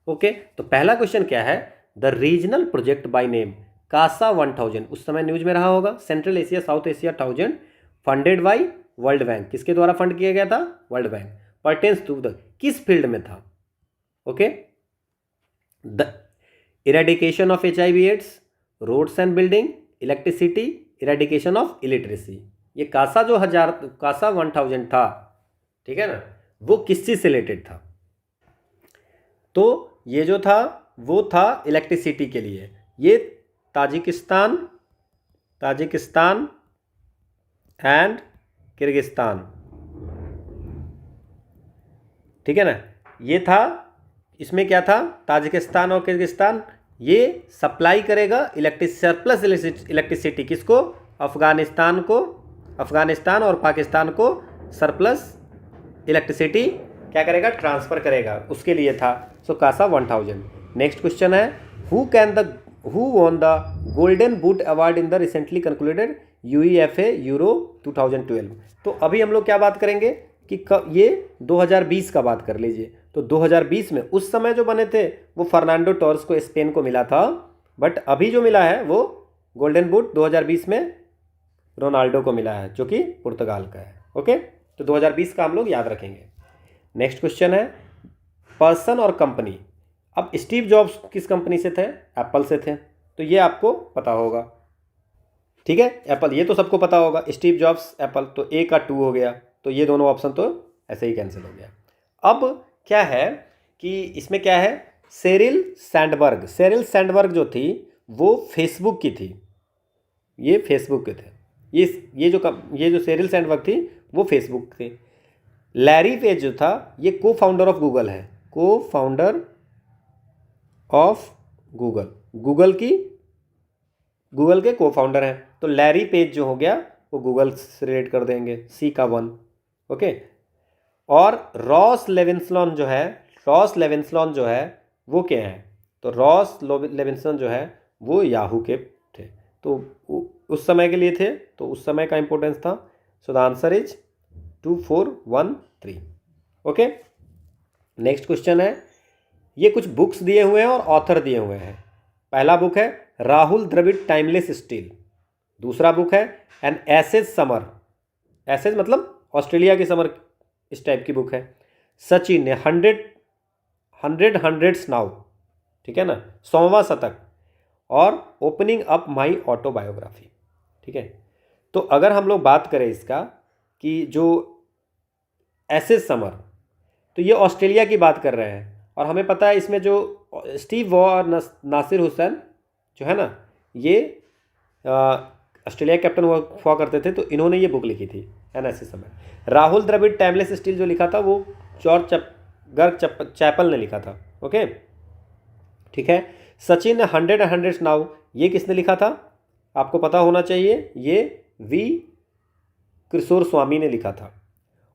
ओके। तो पहला क्वेश्चन क्या है, the regional project by name Kasa 1000, उस समय न्यूज में रहा होगा, central Asia south Asia 1000, funded by world bank, किसके द्वारा फंड किया गया था, world bank, pertains to the, किस फील्ड में था, okay, the eradication of HIV ads, roads and building, electricity, eradication of illiteracy. ये कासा जो कासा 1000 था, ठीक है ना, वो किस चीज से रिलेटेड था, तो ये जो था वो था इलेक्ट्रिसिटी के लिए। ये ताजिकिस्तान एंड किर्गिस्तान, ठीक है ना, ये था, इसमें क्या था, ताजिकिस्तान और किर्गिस्तान ये सप्लाई करेगा सरप्लस इलेक्ट्रिसिटी किसको, अफगानिस्तान को, अफगानिस्तान और पाकिस्तान को सरप्लस इलेक्ट्रिसिटी क्या करेगा, ट्रांसफ़र करेगा, उसके लिए था। सो कासा 1000। नेक्स्ट क्वेश्चन है, who won the golden boot award in the recently concluded UEFA euro 2012। तो अभी हम लोग क्या बात करेंगे कि ये 2020 का बात कर लीजिए। तो 2020 में उस समय जो बने थे वो फर्नांडो टोर्स को स्पेन को मिला था, बट अभी जो मिला है वो गोल्डन बूट 2020 में रोनाल्डो को मिला है जो कि पुर्तगाल का है, ओके। तो 2020 का हम लोग याद रखेंगे। नेक्स्ट क्वेश्चन है, पर्सन और कंपनी। अब स्टीव जॉब्स किस कंपनी से थे, एप्पल से थे, तो ये आपको पता होगा, ठीक है, एप्पल, ये तो सबको पता होगा, स्टीव जॉब्स एप्पल, तो ए का 2 हो गया, तो ये दोनों ऑप्शन तो ऐसे ही कैंसिल हो गया। अब क्या है कि इसमें क्या है, शेरिल सैंडबर्ग जो थी वो फेसबुक की थी, ये फेसबुक के थे, ये जो शेरिल सैंडबर्ग थी वो फेसबुक थी। लैरी पेज जो था ये को फाउंडर ऑफ गूगल है, को फाउंडर ऑफ गूगल के को फाउंडर हैं, तो लैरी पेज जो हो गया वो गूगल से रिलेट कर देंगे, सी का 1, ओके। और रॉस लेविंसलॉन जो है वो क्या है, तो रॉस लेविंसन जो है वो याहू के थे, तो उस समय के लिए थे, तो उस समय का इंपॉर्टेंस था। सो the answer is 2413, okay. Next question है, ये कुछ बुक्स दिए हुए हैं और ऑथर दिए हुए हैं। पहला बुक है राहुल द्रविड़ टाइमलेस स्टील, दूसरा बुक है एन एसेज समर, एसेज मतलब ऑस्ट्रेलिया की समर, इस टाइप की बुक है। सचिन ने 100 नाउ, ठीक है ना, 100वां शतक, और ओपनिंग अप माई ऑटोबायोग्राफी, ठीक है। तो अगर हम लोग बात करें इसका कि जो एसेज समर, तो ये ऑस्ट्रेलिया की बात कर रहे हैं, और हमें पता है इसमें जो स्टीव वॉ और नासिर हुसैन जो है ना, ये ऑस्ट्रेलिया कैप्टन हुआ करते थे, तो इन्होंने ये बुक लिखी थी एनएसएस समय। राहुल द्रविड़ टाइमलेस स्टील जो लिखा था वो जॉर्ज चैपल ने लिखा था, ओके, ठीक है। सचिन ने 100 नाउ, ये किसने लिखा था, आपको पता होना चाहिए, ये वी किशोर स्वामी ने लिखा था।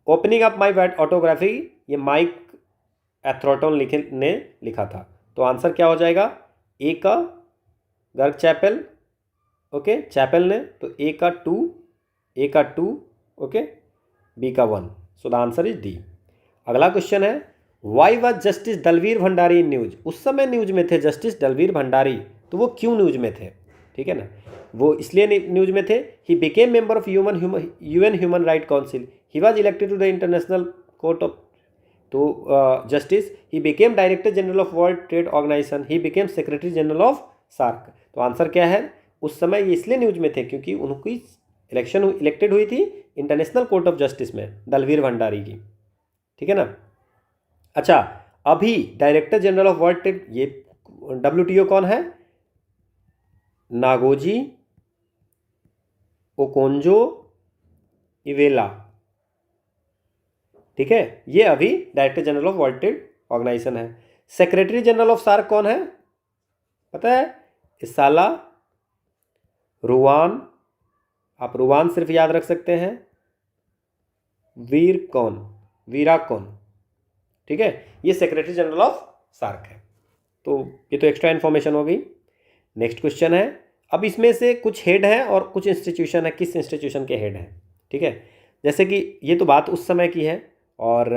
ओपनिंग अप माई ऑटोग्राफी, ये माइक एथ्रोटन ने लिखा था। तो आंसर क्या हो जाएगा, ए का गर्ग चैपल, ओके, चैपल ने, तो ए का 2, ओके, बी का 1। So the answer is D. अगला क्वेश्चन है, why was justice Dalveer Bhandari in news. उस समय न्यूज में थे जस्टिस दलवीर भंडारी, तो वो क्यों न्यूज में थे, ठीक है ना, वो इसलिए न्यूज में थे। He became member of UN human right council, he was elected to the international court of, तो justice, he became director general of world trade organisation, he became secretary general of SAARC. तो answer क्या है, उस समय ये इसलिए news में थे क्योंकि उनकी इलेक्टेड हुई थी इंटरनेशनल कोर्ट ऑफ जस्टिस में दलवीर भंडारी की, ठीक है ना। अच्छा, अभी director general of world trade, ये WTO कौन है, नागोजी ओकोंजो इवेला, ठीक है, ये अभी director general of world trade Organization है। सेक्रेटरी जनरल ऑफ सार्क कौन है, पता है, इसाला रुवान, आप रुवान सिर्फ याद रख सकते हैं, वीराकॉन, ठीक है, ये सेक्रेटरी जनरल ऑफ सार्क है। तो ये तो एक्स्ट्रा इन्फॉर्मेशन हो गई। नेक्स्ट क्वेश्चन है, अब इसमें से कुछ हेड है और कुछ इंस्टीट्यूशन है, किस इंस्टीट्यूशन के हेड हैं, ठीक है। जैसे कि ये तो बात उस समय की है और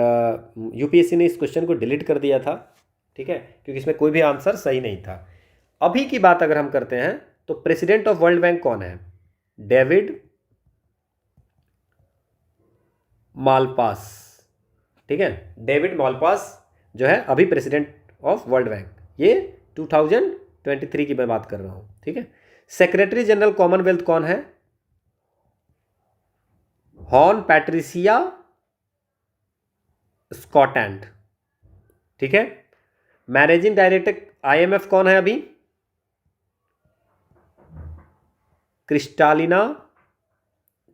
UPSC ने इस क्वेश्चन को डिलीट कर दिया था, ठीक है, क्योंकि इसमें कोई भी आंसर सही नहीं था। अभी की बात अगर हम करते हैं तो प्रेसिडेंट ऑफ वर्ल्ड बैंक कौन है, डेविड मालपास, ठीक है, डेविड मालपास जो है अभी प्रेसिडेंट ऑफ वर्ल्ड बैंक, ये 2023 की मैं बात कर रहा हूं, ठीक है। सेक्रेटरी जनरल कॉमनवेल्थ कौन है, हॉर्न पैट्रिसिया स्कॉटलैंड, ठीक है। मैनेजिंग डायरेक्टर IMF कौन है अभी, क्रिस्टालिना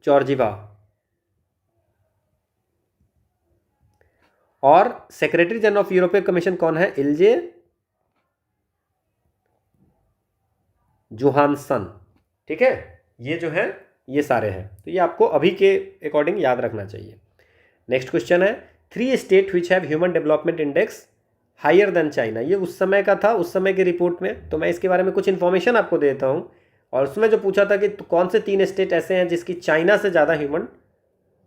जॉर्जिवा। और secretary general of European commission कौन है, इल्जे जोहानसन, ठीक है। ये जो है ये सारे हैं, तो ये आपको अभी के अकॉर्डिंग याद रखना चाहिए। नेक्स्ट क्वेश्चन है, 3 state which have human development index higher than China. ये उस समय का था, उस समय की रिपोर्ट में, तो मैं इसके बारे में कुछ इन्फॉर्मेशन आपको देता हूँ। और उसमें जो पूछा था कि तो कौन से 3 स्टेट ऐसे हैं जिसकी चाइना से ज़्यादा ह्यूमन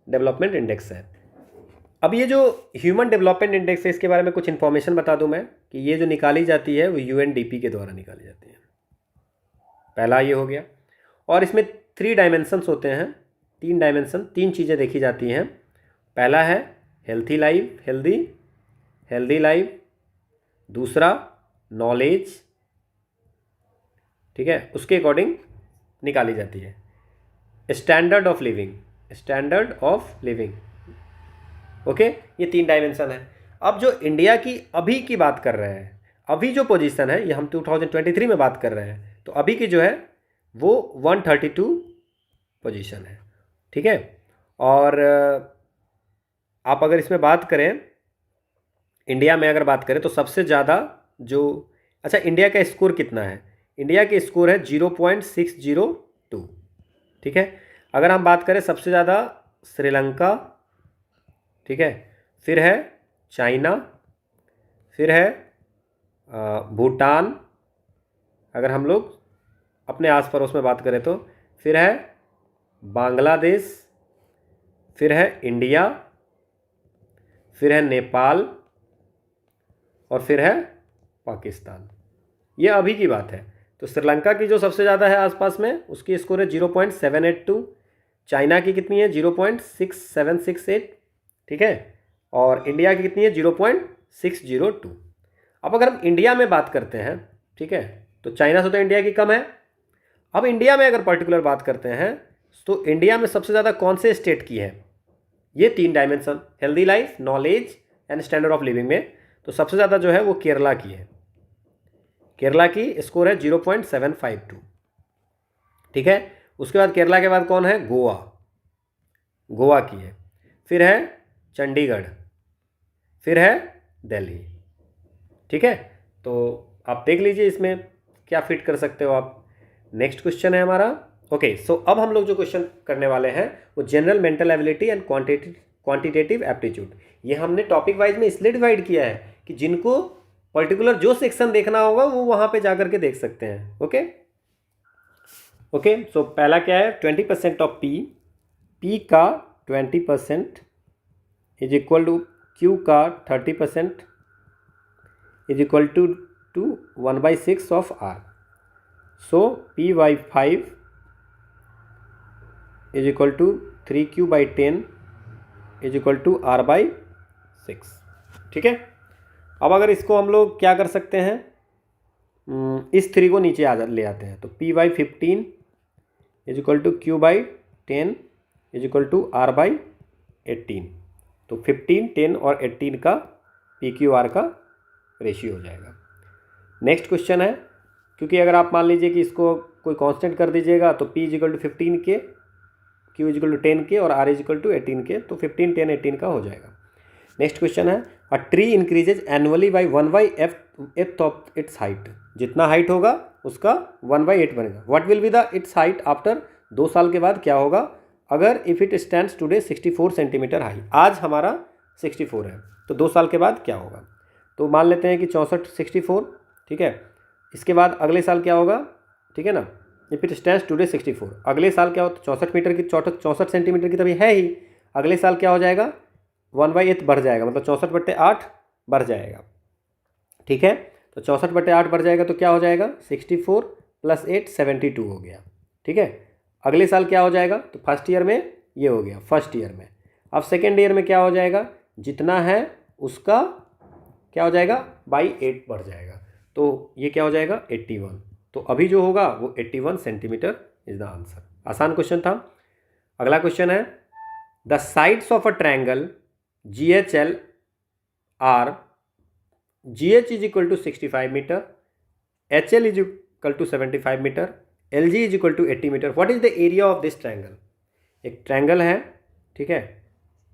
डेवलपमेंट इंडेक्स है। अब ये जो ह्यूमन डेवलपमेंट इंडेक्स है, इसके बारे में कुछ इन्फॉर्मेशन बता दूं मैं कि ये जो निकाली जाती है वो UNDP के द्वारा निकाली जाती है। पहला ये हो गया, और इसमें 3 डायमेंशंस होते हैं, 3 डायमेंशन, 3 चीज़ें देखी जाती हैं। पहला है हेल्थी लाइफ, दूसरा नॉलेज, ठीक है, उसके अकॉर्डिंग निकाली जाती है। स्टैंडर्ड ऑफ लिविंग, ओके, ये 3 डायमेंशन है। अब जो इंडिया की अभी की बात कर रहे हैं, अभी जो पोजीशन है, ये हम 2023 में बात कर रहे हैं, तो अभी की जो है वो 132 पोजीशन है, ठीक है। और आप अगर इसमें बात करें, इंडिया में अगर बात करें तो सबसे ज़्यादा जो, अच्छा इंडिया का स्कोर कितना है, इंडिया के स्कोर है 0.602, ठीक है। अगर हम बात करें सबसे ज़्यादा श्रीलंका, ठीक है, फिर है चाइना, फिर है भूटान, अगर हम लोग अपने आस पड़ोस में बात करें तो, फिर है बांग्लादेश, फिर है इंडिया, फिर है नेपाल, और फिर है पाकिस्तान। ये अभी की बात है। तो श्रीलंका की जो सबसे ज़्यादा है आसपास में, उसकी स्कोर है 0.782, चाइना की कितनी है 0.6768, ठीक है, और इंडिया की कितनी है 0.602। अब अगर हम इंडिया में बात करते हैं, ठीक है, तो चाइना से तो इंडिया की कम है। अब इंडिया में अगर पर्टिकुलर बात करते हैं तो इंडिया में सबसे ज़्यादा कौन से स्टेट की है, ये 3 dimension, healthy life, knowledge and standard of living में, तो सबसे ज़्यादा जो है वो केरला की है। केरला की स्कोर है 0.752, ठीक है। उसके बाद केरला के बाद कौन है, गोवा की है, फिर है चंडीगढ़, फिर है दिल्ली, ठीक है। तो आप देख लीजिए इसमें क्या फिट कर सकते हो आप। नेक्स्ट क्वेश्चन है हमारा, ओके, सो अब हम लोग जो क्वेश्चन करने वाले हैं वो general mental ability and quantitative aptitude. ये हमने टॉपिक वाइज में इसलिए डिवाइड किया है कि जिनको पर्टिकुलर जो सेक्शन देखना होगा वो वहाँ पे जा करके देख सकते हैं। ओके ओके, सो पहला क्या है, 20% ऑफ पी का 20% इज इक्वल टू क्यू का 30% is equal to 1/6 of R. So P/5 is equal to 3Q/10 is equal to R/6। ठीक है, अब अगर इसको हम लोग क्या कर सकते हैं, इस 3 को नीचे ले आते हैं, तो P/15 is equal to Q/10 is equal to R/18। तो 15, 10 और 18 का PQR का रेशियो हो जाएगा। नेक्स्ट क्वेश्चन है, क्योंकि अगर आप मान लीजिए कि इसको कोई कांस्टेंट कर दीजिएगा तो P is equal to 15K, Q is equal to 10K और R is equal to 18K, तो 15, 10, 18 का हो जाएगा। नेक्स्ट क्वेश्चन है, a tree increases annually by 1/8 of its height. जितना हाइट होगा उसका 1/8 बनेगा। What will be the it's height after, 2 साल के बाद क्या होगा अगर if it stands today 64 centimetre high. आज हमारा 64 है, तो 2 साल के बाद क्या होगा, तो मान लेते हैं कि 64 64, ठीक है। इसके बाद अगले साल क्या होगा, ठीक है ना, इफ इट स्टैंड्स टुडे 64, अगले साल क्या होता, 64 मीटर की 64 सेंटीमीटर की तभी है ही, अगले साल क्या हो जाएगा 1/8 बढ़ जाएगा, मतलब 64/8 बढ़ जाएगा। ठीक है, तो 64/8 बढ़ जाएगा तो क्या हो जाएगा 64 + 8 72 हो गया। ठीक है, अगले साल क्या हो जाएगा, तो फर्स्ट ईयर में ये हो गया, फर्स्ट ईयर में। अब सेकेंड ईयर में क्या हो जाएगा, जितना है उसका क्या हो जाएगा /8 बढ़ जाएगा, तो ये क्या हो जाएगा 81। तो अभी जो होगा वो 81 सेंटीमीटर इज द आंसर। आसान क्वेश्चन था। अगला क्वेश्चन है, the sides of a triangle GHL are, GH is equal to 65 metre, HL is equal to 75 metre, LG is equal to 80 metre. What is the area of this triangle. एक triangle है, ठीक है,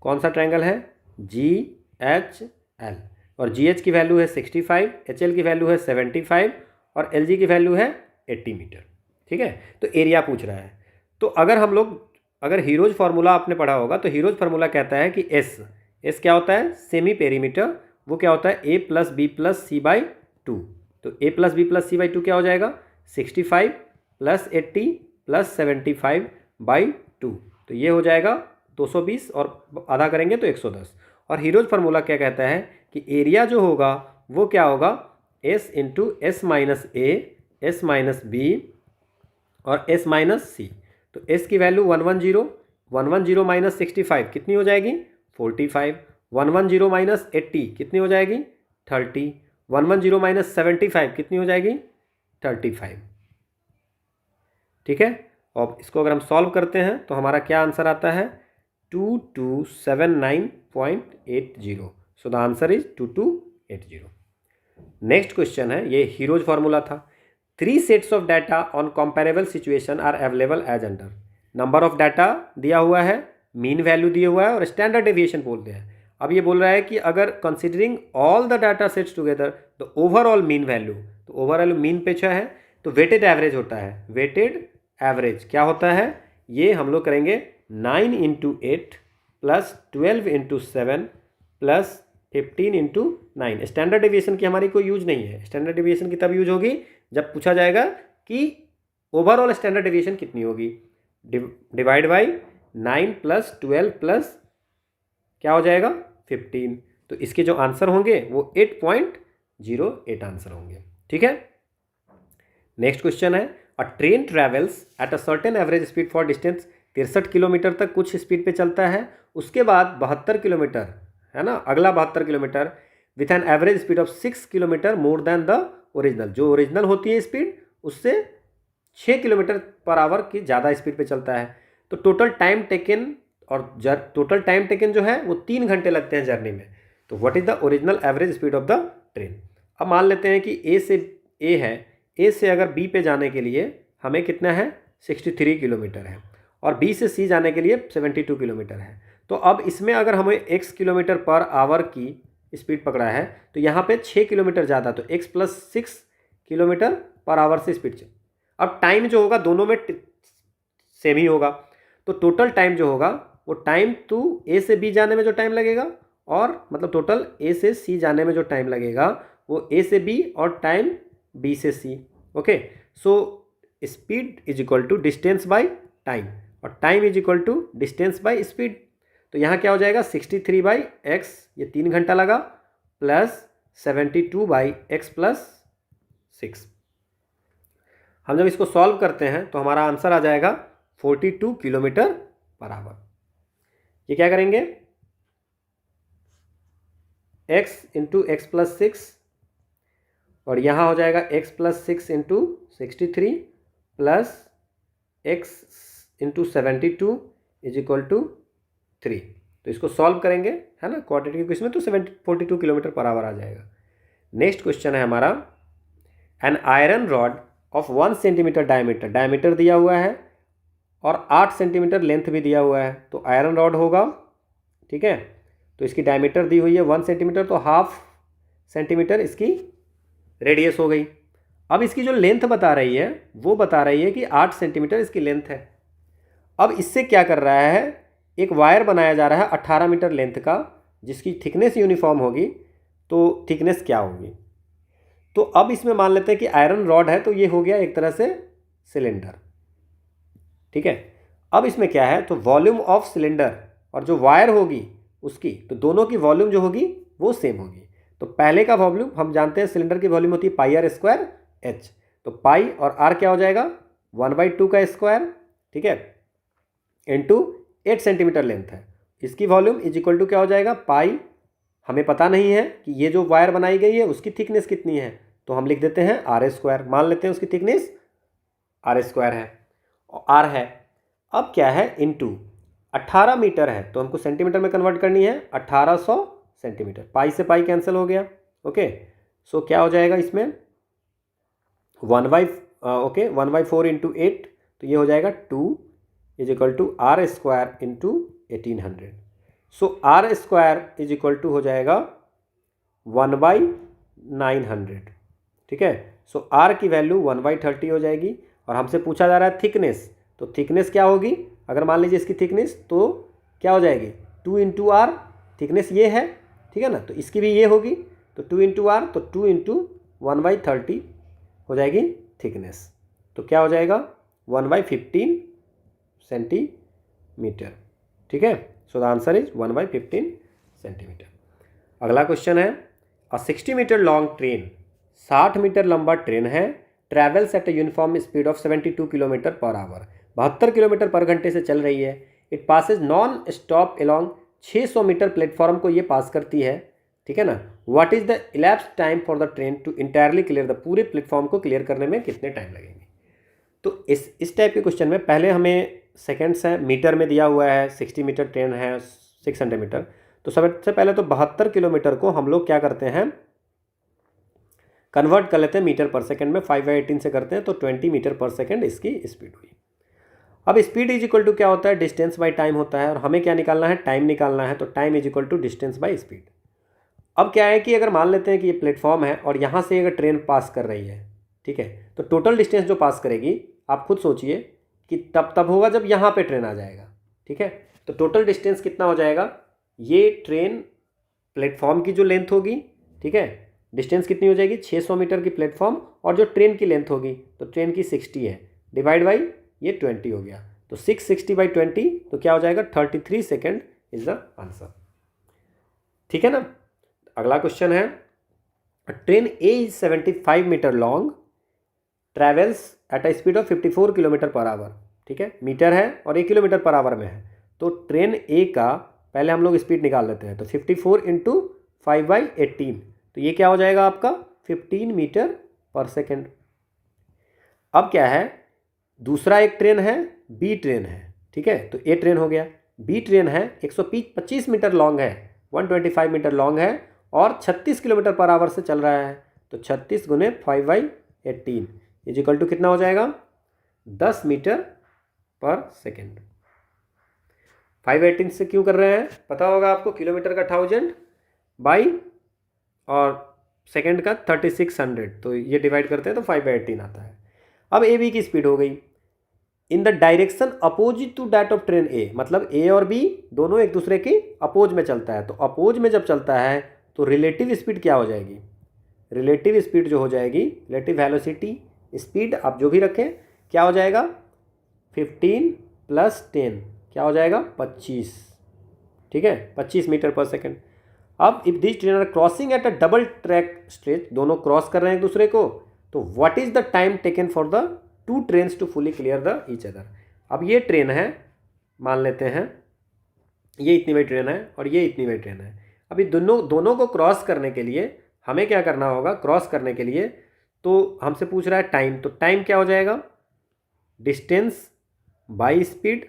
कौन सा triangle है GHL, और GH की value है 65, HL की वैल्यू है 75 और LG की वैल्यू है 80 मीटर। ठीक है, तो एरिया पूछ रहा है। तो अगर हम लोग अगर हीरोज फार्मूला आपने पढ़ा होगा तो हीरोज फार्मूला कहता है कि एस क्या होता है सेमी पेरीमीटर, वो क्या होता है A + B + C/2। तो A + B + C/2 क्या हो जाएगा 65 + 80 + 75/2, तो ये हो जाएगा 220 और आधा करेंगे तो 110। और हीरोज फार्मूला क्या कहता है कि एरिया जो होगा वो क्या होगा S × S - A, S - B और S - C। तो S की वैल्यू 110, 110 - 65 कितनी हो जाएगी 45, 110 - 80 कितनी हो जाएगी 30, 110 - 75 कितनी हो जाएगी 35। ठीक है, और इसको अगर हम सॉल्व करते हैं तो हमारा क्या आंसर आता है 2279.80। So the answer is 2280। Next question है, ये हीरोज फार्मूला था। 3 sets of data on comparable situation are available as under. Number of data दिया हुआ है, मीन वैल्यू दिया हुआ है और स्टैंडर्ड डेविएशन बोलते हैं। अब ये बोल रहा है कि अगर considering all the data sets together the overall mean value, तो ओवरऑल मीन पे है तो वेटेड एवरेज होता है। वेटेड एवरेज क्या होता है, ये हम लोग करेंगे 9 × 8 + 12 × 7 + 15 × 9। स्टैंडर्ड डेविएशन की हमारी कोई यूज नहीं है। स्टैंडर्ड डेविएशन की तब यूज होगी जब पूछा जाएगा कि ओवरऑल स्टैंडर्ड डेविएशन कितनी होगी। डिवाइड बाई 9 + 12 + क्या हो जाएगा 15। तो इसके जो आंसर होंगे वो 8.08 आंसर होंगे। ठीक है, नेक्स्ट क्वेश्चन है, अ train travels at a certain average speed for distance 63 kilometre तक कुछ स्पीड पे चलता है, उसके बाद 72 किलोमीटर है ना, अगला 72 kilometre with an average speed of 6 kilometre more than the original. जो ओरिजिनल होती है स्पीड उससे 6 किलोमीटर/आवर की ज़्यादा स्पीड पे चलता है। तो total time taken total time taken जो है वो 3 घंटे लगते हैं जर्नी में। तो what is the original average speed of the train. अब मान लेते हैं कि ए से ए है, ए से अगर बी पे जाने के लिए हमें कितना है 63 किलोमीटर है और बी से सी जाने के लिए 72 किलोमीटर है। तो अब इसमें अगर हमें x किलोमीटर/आवर की स्पीड पकड़ा है तो यहाँ पे 6 किलोमीटर ज़्यादा, तो x + 6 किलोमीटर/आवर से स्पीड चल। अब टाइम जो होगा दोनों में सेम ही होगा, तो टोटल टाइम जो होगा वो टाइम टू ए से बी जाने में जो टाइम लगेगा और मतलब टोटल ए से सी जाने में जो टाइम लगेगा वो ए से बी और टाइम बी से C. Okay, so speed is equal to distance by time और time is equal to distance by speed. तो यहाँ क्या हो जाएगा 63/x, ये 3 घंटा लगा, प्लस 72/x प्लस 6। हम जब इसको सॉल्व करते हैं तो हमारा आंसर आ जाएगा 42 किलोमीटर पर आवर। ये क्या करेंगे x इंटू एक्स प्लस 6 और यहाँ हो जाएगा x plus 6 into 63 plus x into 72 is equal to 3। तो इसको सॉल्व करेंगे, है ना, क्वाड्रेटिक इक्वेशन में, तो 42 किलोमीटर पर आवर आ जाएगा। नेक्स्ट क्वेश्चन है हमारा, an iron rod of 1 centimetre diameter दिया हुआ है और 8 सेंटीमीटर लेंथ भी दिया हुआ है। तो आयरन रॉड होगा, ठीक है, तो इसकी डायमीटर दी हुई है 1 सेंटीमीटर, तो हाफ सेंटीमीटर इसकी रेडियस हो गई। अब इसकी जो लेंथ बता रही है वो बता रही है कि 8 सेंटीमीटर इसकी लेंथ है। अब इससे क्या कर रहा है, एक वायर बनाया जा रहा है 18 मीटर लेंथ का, जिसकी थिकनेस यूनिफॉर्म होगी। तो थिकनेस क्या होगी, तो अब इसमें मान लेते हैं कि आयरन रॉड है, तो ये हो गया एक तरह से सिलेंडर, ठीक है। अब इसमें क्या है, तो वॉल्यूम ऑफ सिलेंडर और जो वायर होगी उसकी, तो दोनों की वॉल्यूम जो होगी वो सेम होगी। तो पहले का वॉल्यूम हम जानते हैं, सिलेंडर की वॉल्यूम होती है पाई आर स्क्वायर एच, तो पाई और आर क्या हो जाएगा 1/2 का स्क्वायर, ठीक है, इंटू 8 सेंटीमीटर लेंथ है। इसकी वॉल्यूम इज इक्वल टू क्या हो जाएगा, पाई, हमें पता नहीं है कि ये जो वायर बनाई गई है उसकी थिकनेस कितनी है, तो हम लिख देते हैं आर स्क्वायर, मान लेते हैं उसकी थिकनेस आर स्क्वायर है और आर है। अब क्या है, इंटू 18 मीटर है तो हमको सेंटीमीटर में कन्वर्ट करनी है, 1800 सेंटीमीटर, पाई से पाई कैंसिल हो गया। ओके, सो क्या हो जाएगा इसमें 1/4 इंटू 8, तो ये हो जाएगा 2 is equal to R square into 1800। So R square is equal to हो जाएगा 1/900, ठीक है। सो आर की वैल्यू 1/30 हो जाएगी और हमसे पूछा जा रहा है थिकनेस, तो थिकनेस क्या होगी, अगर मान लीजिए इसकी थिकनेस तो क्या हो जाएगी 2 इंटू आर, थिकनेस ये है, ठीक है ना, तो इसकी भी ये होगी, तो 2 इंटू आर, तो 2 इंटू 1/30 हो जाएगी थिकनेस, तो क्या हो जाएगा 1/15 सेंटीमीटर, ठीक है। So the answer is 1/15 centimetre. अगला क्वेश्चन है, a 60 metre long train, 60 metre लंबा ट्रेन है, travels at a uniform speed of 72 kilometre per hour, 72 kilometre पर घंटे से चल रही है। It passes non stop along, 600 metre platform को ये पास करती है, ठीक है ना। What is the elapse time for the train to entirely clear, the पूरे प्लेटफॉर्म को क्लियर करने में कितने टाइम लगेंगे। तो इस टाइप के क्वेश्चन में पहले हमें सेकेंड्स है, मीटर में दिया हुआ है, 60 मीटर ट्रेन है 600 मीटर, तो सबसे पहले तो 72 किलोमीटर को हम लोग क्या करते हैं, कन्वर्ट कर लेते हैं मीटर पर सेकंड में, 5/18 से करते हैं तो 20 मीटर पर सेकंड इसकी स्पीड हुई। अब स्पीड इज इक्वल टू क्या होता है, डिस्टेंस बाय टाइम होता है, और हमें क्या निकालना है, टाइम निकालना है, तो time is equal to distance by speed. अब क्या है कि अगर मान लेते हैं कि ये प्लेटफॉर्म है और यहाँ से अगर ट्रेन पास कर रही है, ठीक है, तो टोटल डिस्टेंस जो पास करेगी आप खुद सोचिए कि तब होगा जब यहाँ पे ट्रेन आ जाएगा, ठीक है। तो टोटल डिस्टेंस कितना हो जाएगा, ये ट्रेन प्लेटफॉर्म की जो लेंथ होगी, ठीक है, डिस्टेंस कितनी हो जाएगी 600 मीटर की प्लेटफॉर्म, और जो ट्रेन की लेंथ होगी तो ट्रेन की 60 है, डिवाइड बाई ये 20 हो गया, तो 660/20, तो क्या हो जाएगा 33 सेकेंड इज द आंसर, ठीक है ना। अगला क्वेश्चन है, train A is 75 metre long, travels at a speed of 54 kilometre per hour, ठीक है, मीटर है और 1 किलोमीटर पर आवर में है, तो ट्रेन ए का पहले हम लोग स्पीड निकाल लेते हैं, तो 54 इंटू 5/18, तो ये क्या हो जाएगा आपका 15 मीटर पर सेकेंड। अब क्या है, दूसरा एक ट्रेन है, बी ट्रेन है, ठीक है, तो ए ट्रेन हो गया, बी ट्रेन है 125 मीटर लॉन्ग है, 125 मीटर लॉन्ग है और 36 किलोमीटर पर आवर से चल रहा है, तो 36 गुने 5/18 इज इक्वल टू कितना हो जाएगा 10 मीटर पर सेकेंड। 5/18 से क्यों कर रहे हैं, पता होगा आपको, किलोमीटर का 1000 बाई और सेकेंड का 3600, तो ये डिवाइड करते हैं तो 5/18 आता है। अब ए बी की स्पीड हो गई, in the direction opposite to that of train A, मतलब ए और बी दोनों एक दूसरे के अपोज में चलता है। तो अपोज में जब चलता है तो रिलेटिव स्पीड क्या हो जाएगी, रिलेटिव स्पीड जो हो जाएगी, रिलेटिव वेलोसिटी स्पीड आप जो भी रखें क्या हो जाएगा, 15 + 10 क्या हो जाएगा 25, ठीक है, 25 मीटर पर सेकेंड। अब if this train are crossing at a double track stretch, दोनों क्रॉस कर रहे हैं एक दूसरे को, तो what is the time taken for the two trains to fully clear the each other. अब ये ट्रेन है, मान लेते हैं ये इतनी बड़ी ट्रेन है और ये इतनी बड़ी ट्रेन है। अभी दोनों को क्रॉस करने के लिए हमें क्या करना होगा, क्रॉस करने के लिए तो हमसे पूछ रहा है टाइम, तो टाइम क्या हो जाएगा, डिस्टेंस बाई स्पीड।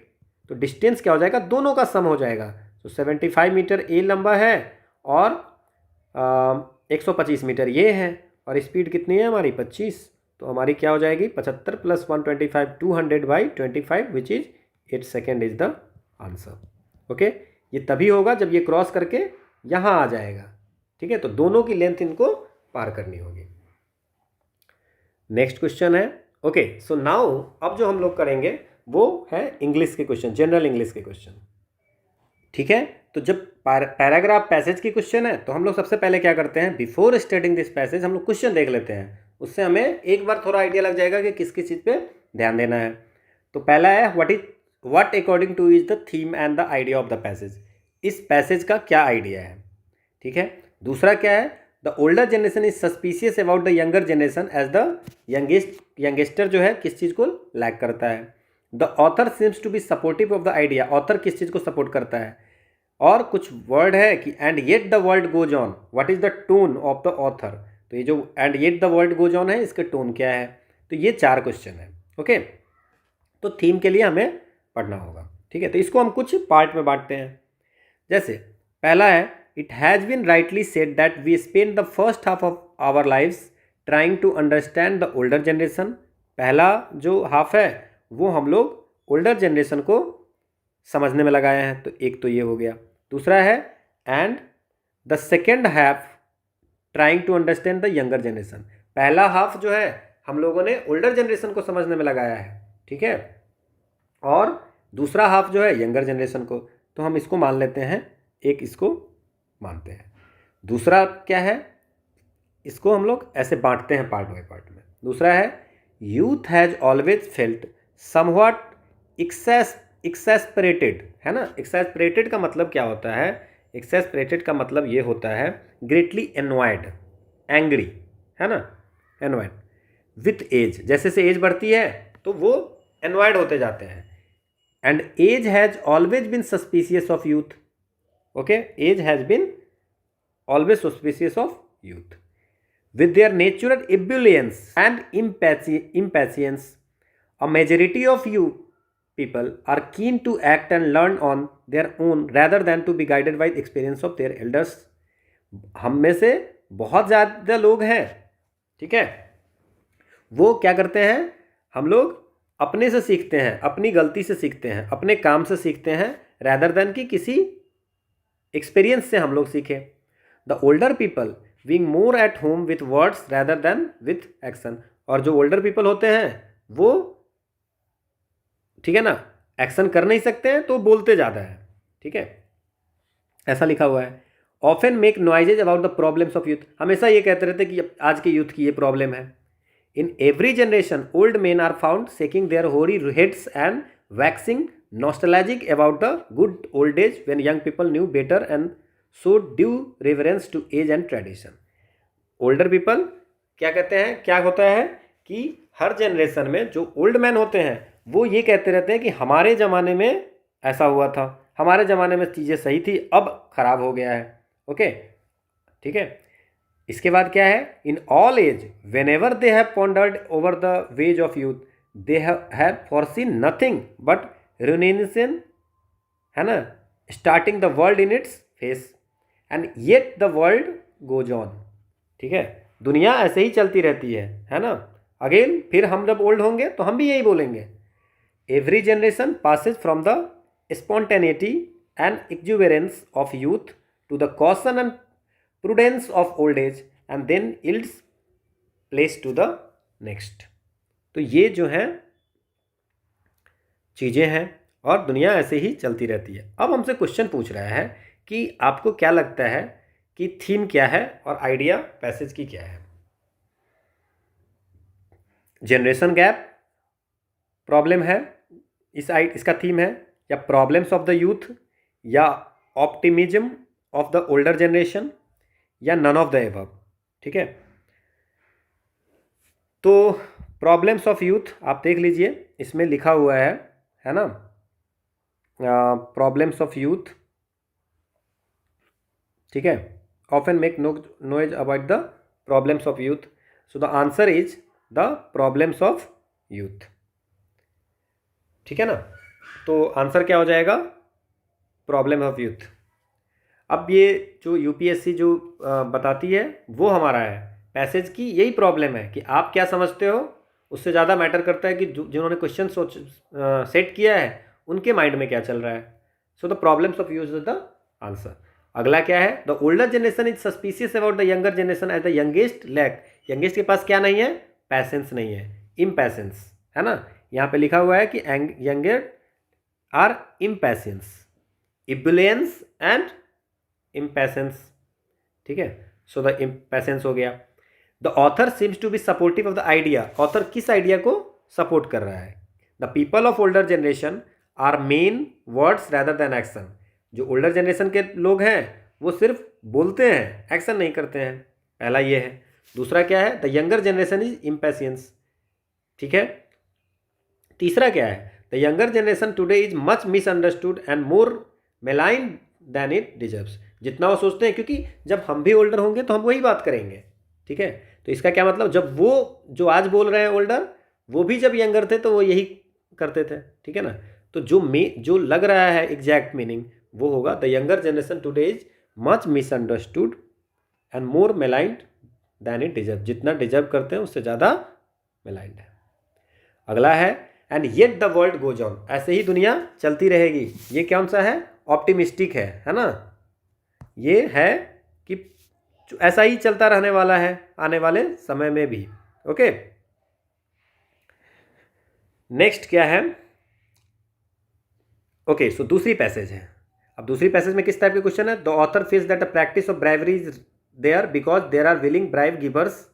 तो डिस्टेंस क्या हो जाएगा, दोनों का सम हो जाएगा। तो 75 मीटर ए लंबा है और 125 मीटर ये है, और स्पीड कितनी है हमारी 25। तो हमारी क्या हो जाएगी 75 + 125 200/25 which is 8 second is the answer. Okay, ये तभी होगा जब ये क्रॉस करके यहाँ आ जाएगा, ठीक है। तो दोनों की लेंथ इनको पार करनी होगी। नेक्स्ट क्वेश्चन है, ओके सो नाउ अब जो हम लोग करेंगे वो है इंग्लिश के क्वेश्चन, जनरल इंग्लिश के क्वेश्चन, ठीक है। तो जब पैराग्राफ पैसेज की क्वेश्चन है तो हम लोग सबसे पहले क्या करते हैं, बिफोर स्टार्टिंग दिस पैसेज हम लोग क्वेश्चन देख लेते हैं, उससे हमें एक बार थोड़ा आइडिया लग जाएगा कि किस किस चीज़ पे ध्यान देना है। तो पहला है what according to is the theme and the idea of the passage, इस पैसेज का क्या आइडिया है, ठीक है। दूसरा क्या है, the older generation is suspicious about the younger generation as the youngster जो है किस चीज़ को लैक करता है। The author seems to be supportive of the idea, author किस चीज़ को सपोर्ट करता है। और कुछ वर्ड है कि and yet the world goes on, what is the tone of the author. तो ये जो and yet the world goes on है इसके टोन क्या है। तो ये 4 क्वेश्चन है, ओके। तो थीम के लिए हमें पढ़ना होगा, ठीक है। तो इसको हम कुछ पार्ट में बांटते हैं। जैसे पहला है, it has been rightly said that we spend the first half of our lives trying to understand the older generation. पहला जो हाफ है वो हम लोग ओल्डर जनरेशन को समझने में लगाए हैं, तो एक तो ये हो गया। दूसरा है and the second half trying to understand the younger generation. पहला हाफ जो है हम लोगों ने ओल्डर जनरेशन को समझने में लगाया है, ठीक है, और दूसरा हाफ जो है यंगर जनरेशन को। तो हम इसको मान लेते हैं, एक इसको मानते हैं। दूसरा क्या है, इसको हम लोग ऐसे बांटते हैं पार्ट बाय पार्ट में। दूसरा है, youth has always felt somewhat exasperated, है ना। एक्सैस्परेटेड का मतलब क्या होता है, एक्सैस्परेटेड का मतलब ये होता है ग्रेटली एनॉयड, एंग्री, है ना, एनॉयड विथ एज। जैसे से एज बढ़ती है तो वो एनॉयड होते जाते हैं। And age has always been suspicious of youth, okay, age has been always suspicious of youth with their natural ebullience and impatience. A majority of you people are keen to act and learn on their own rather than to be guided by the experience of their elders. हम में से बहुत ज़्यादा लोग हैं, ठीक है, वो क्या करते हैं, हम लोग अपने से सीखते हैं, अपनी गलती से सीखते हैं, अपने काम से सीखते हैं, rather than कि किसी एक्सपीरियंस से हम लोग सीखें। The older people being more at home with words rather than with action. और जो ओल्डर पीपल होते हैं वो, ठीक है ना, एक्शन कर नहीं सकते हैं तो बोलते ज़्यादा है, ठीक है, ऐसा लिखा हुआ है। Often make noises about the problems of youth, हमेशा ये कहते रहते कि आज के यूथ की ये प्रॉब्लम है। In every generation old men are found shaking their hoary heads and waxing nostalgic about the good old age when young people knew better and so due reverence to age and tradition. Older people क्या कहते हैं, क्या होता है कि हर generation में जो old man होते हैं वो ये कहते रहते हैं कि हमारे ज़माने में ऐसा हुआ था, हमारे ज़माने में चीज़ें सही थी, अब खराब हो गया है, ओके, ठीक है। इसके बाद क्या है, in all age whenever they have pondered over the ways of youth they have foreseen nothing but ruination, है ना, starting the world in its face and yet the world goes on, ठीक है, दुनिया ऐसे ही चलती रहती है ना। अगेन फिर हम जब ओल्ड होंगे तो हम भी यही बोलेंगे। Every generation passes from the spontaneity and exuberance of youth to the caution and prudence of old age and then yields place to the next. तो ये जो है चीज़ें हैं और दुनिया ऐसे ही चलती रहती है। अब हमसे क्वेश्चन पूछ रहा है कि आपको क्या लगता है कि थीम क्या है और आइडिया पैसेज की क्या है। जनरेशन गैप प्रॉब्लम है, इसका थीम है, या प्रॉब्लम्स ऑफ द यूथ, या optimism of the older generation, या नन ऑफ द एबव। ठीक है, तो प्रॉब्लम्स ऑफ यूथ आप देख लीजिए, इसमें लिखा हुआ है ना, प्रॉब्लम्स ऑफ यूथ। ठीक है, often make noise about the problems of youth, so the answer is the problems of youth. ठीक है ना, तो आंसर क्या हो जाएगा, प्रॉब्लम ऑफ यूथ। अब ये जो यूपीएससी जो बताती है वो हमारा है, पैसेज की यही प्रॉब्लम है कि आप क्या समझते हो, उससे ज़्यादा मैटर करता है कि जिन्होंने क्वेश्चन सेट किया है उनके माइंड में क्या चल रहा है। So the problems of youth is the answer. अगला क्या है, the older generation is suspicious about the younger generation as the youngest lack. Youngest के पास क्या नहीं है, पैसेंस नहीं है, इम्पैसेंस है ना। यहाँ पे लिखा हुआ है कि younger are impatience, ebullience and impatience. ठीक है, सो द इम्पैसेंस हो गया। The author seems to be supportive of the idea. Author किस आइडिया को सपोर्ट कर रहा है, the people of older generation are men words rather than action. जो ओल्डर जनरेशन के लोग हैं वो सिर्फ बोलते हैं, एक्शन नहीं करते हैं, पहला ये है। दूसरा क्या है, the younger generation is impatience. ठीक है, तीसरा क्या है, the younger generation today is much misunderstood and more maligned than it deserves. जितना वो सोचते हैं, क्योंकि जब हम भी ओल्डर होंगे तो हम वही बात करेंगे। ठीक है, तो इसका क्या मतलब, जब वो जो आज बोल रहे हैं ओल्डर, वो भी जब यंगर थे तो वो यही करते थे। ठीक है ना, तो जो लग रहा है एग्जैक्ट मीनिंग वो होगा, the younger generation today is much misunderstood and more maligned than it deserve. जितना डिजर्व करते हैं उससे ज़्यादा मेलाइंड है। अगला है, and yet the world goes on. ऐसे ही दुनिया चलती रहेगी। ये कौन सा है, ऑप्टिमिस्टिक है ना। ये है कि ऐसा ही चलता रहने वाला है आने वाले समय में भी। ओके, नेक्स्ट क्या है, ओके सो दूसरी पैसेज है। अब दूसरी पैसेज में किस टाइप के क्वेश्चन है, the author feels that the practice of bribery is there because there are willing bribe givers.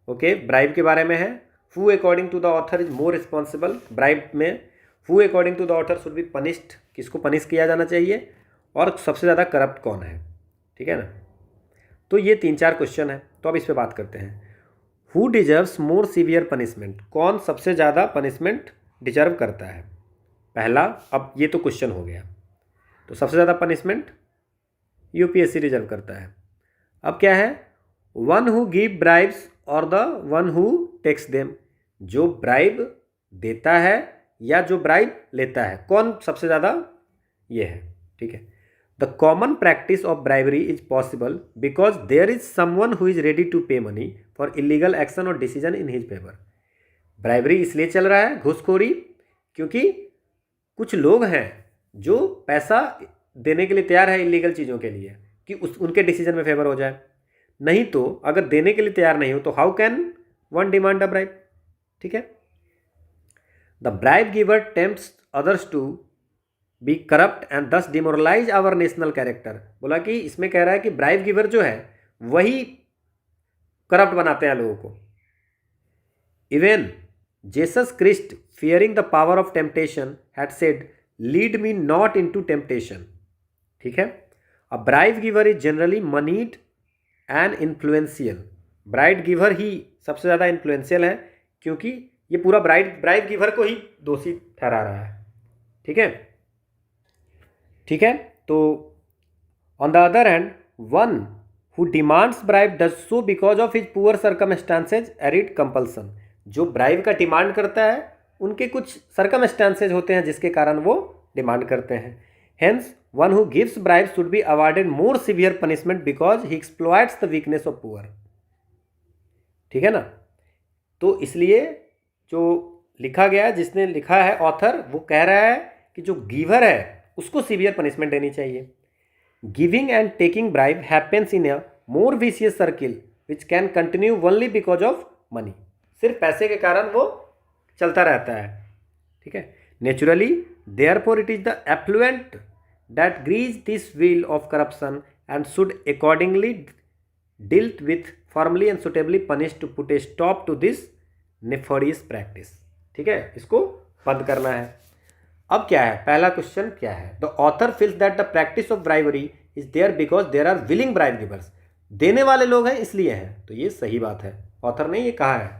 Okay, bribe के बारे में है। Who according to the author is more responsible. Bribe में who according to the author should be punished, किसको punish किया जाना चाहिए, और सबसे ज़्यादा करप्ट कौन है। ठीक है ना, तो ये 3-4 क्वेश्चन है, तो अब इस पर बात करते हैं। Who deserves more severe punishment, कौन सबसे ज़्यादा पनिशमेंट डिजर्व करता है, पहला। अब ये तो क्वेश्चन हो गया, तो सबसे ज़्यादा पनिशमेंट यूपीएससी डिजर्व करता है। अब क्या है, वन हु गिव ब्राइब्स और the one who takes them. जो ब्राइब देता है या जो ब्राइब लेता है, कौन सबसे ज़्यादा, ये है। ठीक है, the common practice of bribery is possible because there is someone who is ready to pay money for illegal action और decision in his favour. Bribery इसलिए चल रहा है, घूसखोरी, क्योंकि कुछ लोग हैं जो पैसा देने के लिए तैयार है इलीगल चीज़ों के लिए कि उनके डिसीजन में फेवर हो जाए। नहीं तो अगर देने के लिए तैयार नहीं हो तो how can one demand a bribe. ठीक है, the bribe giver tempts others to be corrupt and thus demoralise our national character. बोला कि इसमें कह रहा है कि ब्राइब गिवर जो है वही करप्ट बनाते हैं लोगों को। Even Jesus Christ fearing the power of temptation had said lead me not into temptation. ठीक है, a bribe giver is generally moneyed and influential. Bribe giver ही सबसे ज़्यादा इन्फ्लुएंशियल है, क्योंकि ये पूरा ब्राइब गिवर को ही दोषी ठहरा रहा है। ठीक है, ठीक है, तो on the other hand one who demands bribe does so because of his poor circumstances arid compulsion. जो ब्राइब का डिमांड करता है उनके कुछ सर्कमस्टांसेज होते हैं जिसके कारण वो डिमांड करते हैं। Hence one who gives bribe should be awarded more severe punishment because he exploits the weakness of poor. ठीक है ना, तो इसलिए जो लिखा गया है, जिसने लिखा है ऑथर, वो कह रहा है कि जो गिवर है उसको सीवियर पनिशमेंट देनी चाहिए। Giving and taking bribe happens in a more vicious circle which can continue only because of money. सिर्फ पैसे के कारण वो चलता रहता है। ठीक है, Naturally, therefore, it is the affluent that grease this wheel of corruption and should accordingly dealt with firmly and suitably punished to put a stop to this nefarious practice. ठीक है, इसको बंद करना है. अब क्या है, पहला क्वेश्चन क्या है? The author feels that the practice of bribery is there because there are willing bribe givers. देने वाले लोग हैं इसलिए हैं. तो ये सही बात है, ऑथर ने ये कहा है.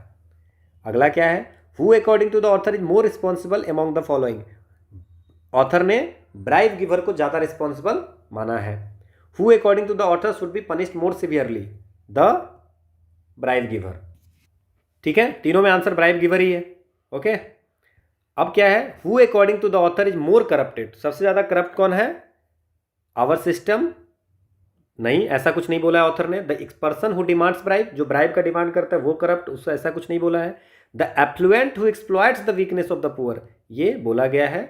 अगला क्या है? Who according to the author is more responsible among the following. Author ने ब्राइब गिवर को ज़्यादा रिस्पॉन्सिबल माना है. Who according to the author should be punished more severely? The bribe giver. ठीक है, तीनों में आंसर ब्राइब गिवर ही है. ओके, अब क्या है? Who according to the author is more corrupted. सबसे ज़्यादा करप्ट कौन है? Our system. नहीं, ऐसा कुछ नहीं बोला है ऑथर ने. The person who demands bribe, जो ब्राइब का डिमांड करता है वो करप्ट, उससे ऐसा कुछ नहीं बोला है. The affluent who exploits the weakness of the poor, ये बोला गया है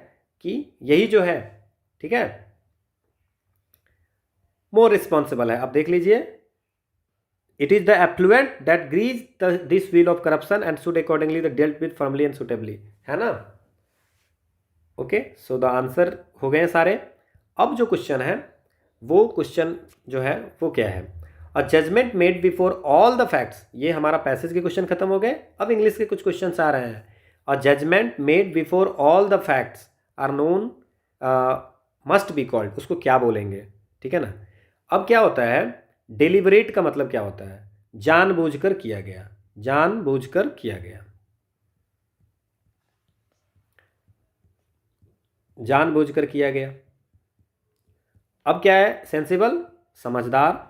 कि यही जो है, ठीक है, मोर रिस्पॉन्सिबल है. अब देख लीजिए, it is the affluent that grease this wheel of corruption and should accordingly the dealt with firmly and suitably, है ना. ओके, सो द आंसर हो गए सारे. अब जो क्वेश्चन है, वो क्वेश्चन जो है वो क्या है? A judgement made before all the facts. ये हमारा पैसेज के क्वेश्चन खत्म हो गए. अब इंग्लिश के कुछ क्वेश्चन आ रहे हैं. A judgement made before all the facts are known must be called. उसको क्या बोलेंगे? ठीक है ना. अब क्या होता है? डेलिबरेट का मतलब क्या होता है? जानबूझकर किया गया. जानबूझकर किया गया. जानबूझकर किया गया. अब क्या है? सेंसिबल, समझदार.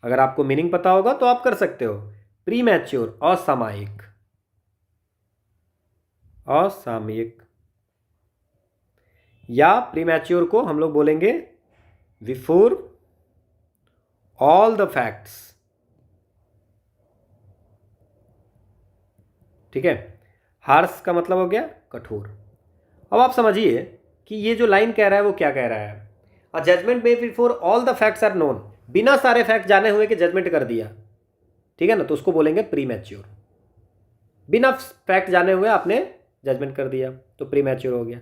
अगर आपको मीनिंग पता होगा तो आप कर सकते हो. प्रीमैच्योर, असामयिक. असामयिक. या प्रीमैच्योर को हम लोग बोलेंगे बिफोर ऑल द फैक्ट्स. ठीक है. हार्श का मतलब हो गया कठोर. अब आप समझिए कि ये जो लाइन कह रहा है वो क्या कह रहा है? A judgement made before all the facts are known. बिना सारे फैक्ट जाने हुए कि जजमेंट कर दिया, ठीक है ना, तो उसको बोलेंगे प्रीमैच्योर. बिना फैक्ट जाने हुए आपने जजमेंट कर दिया तो प्रीमैच्योर हो गया.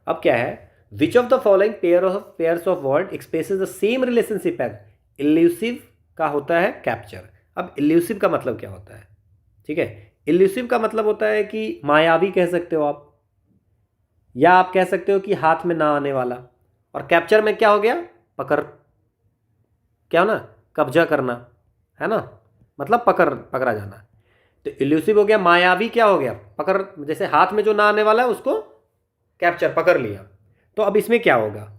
अब क्या है? Which of the following pairs of word expresses the same relationship as. Elusive का होता है कैप्चर. अब इल्यूसिव का मतलब क्या होता है? ठीक है, इल्यूसिव का मतलब होता है कि मायावी कह सकते हो आप, या आप कह सकते हो कि हाथ में ना आने वाला. और कैप्चर में क्या हो गया? पकड़. क्या हो ना, कब्जा करना, है ना, मतलब पकड़ा जाना. तो इल्यूसिव हो गया. मायावी क्या हो गया? पकड़. जैसे हाथ में जो ना आने वाला है उसको कैप्चर, पकड़ लिया. तो अब इसमें क्या होगा?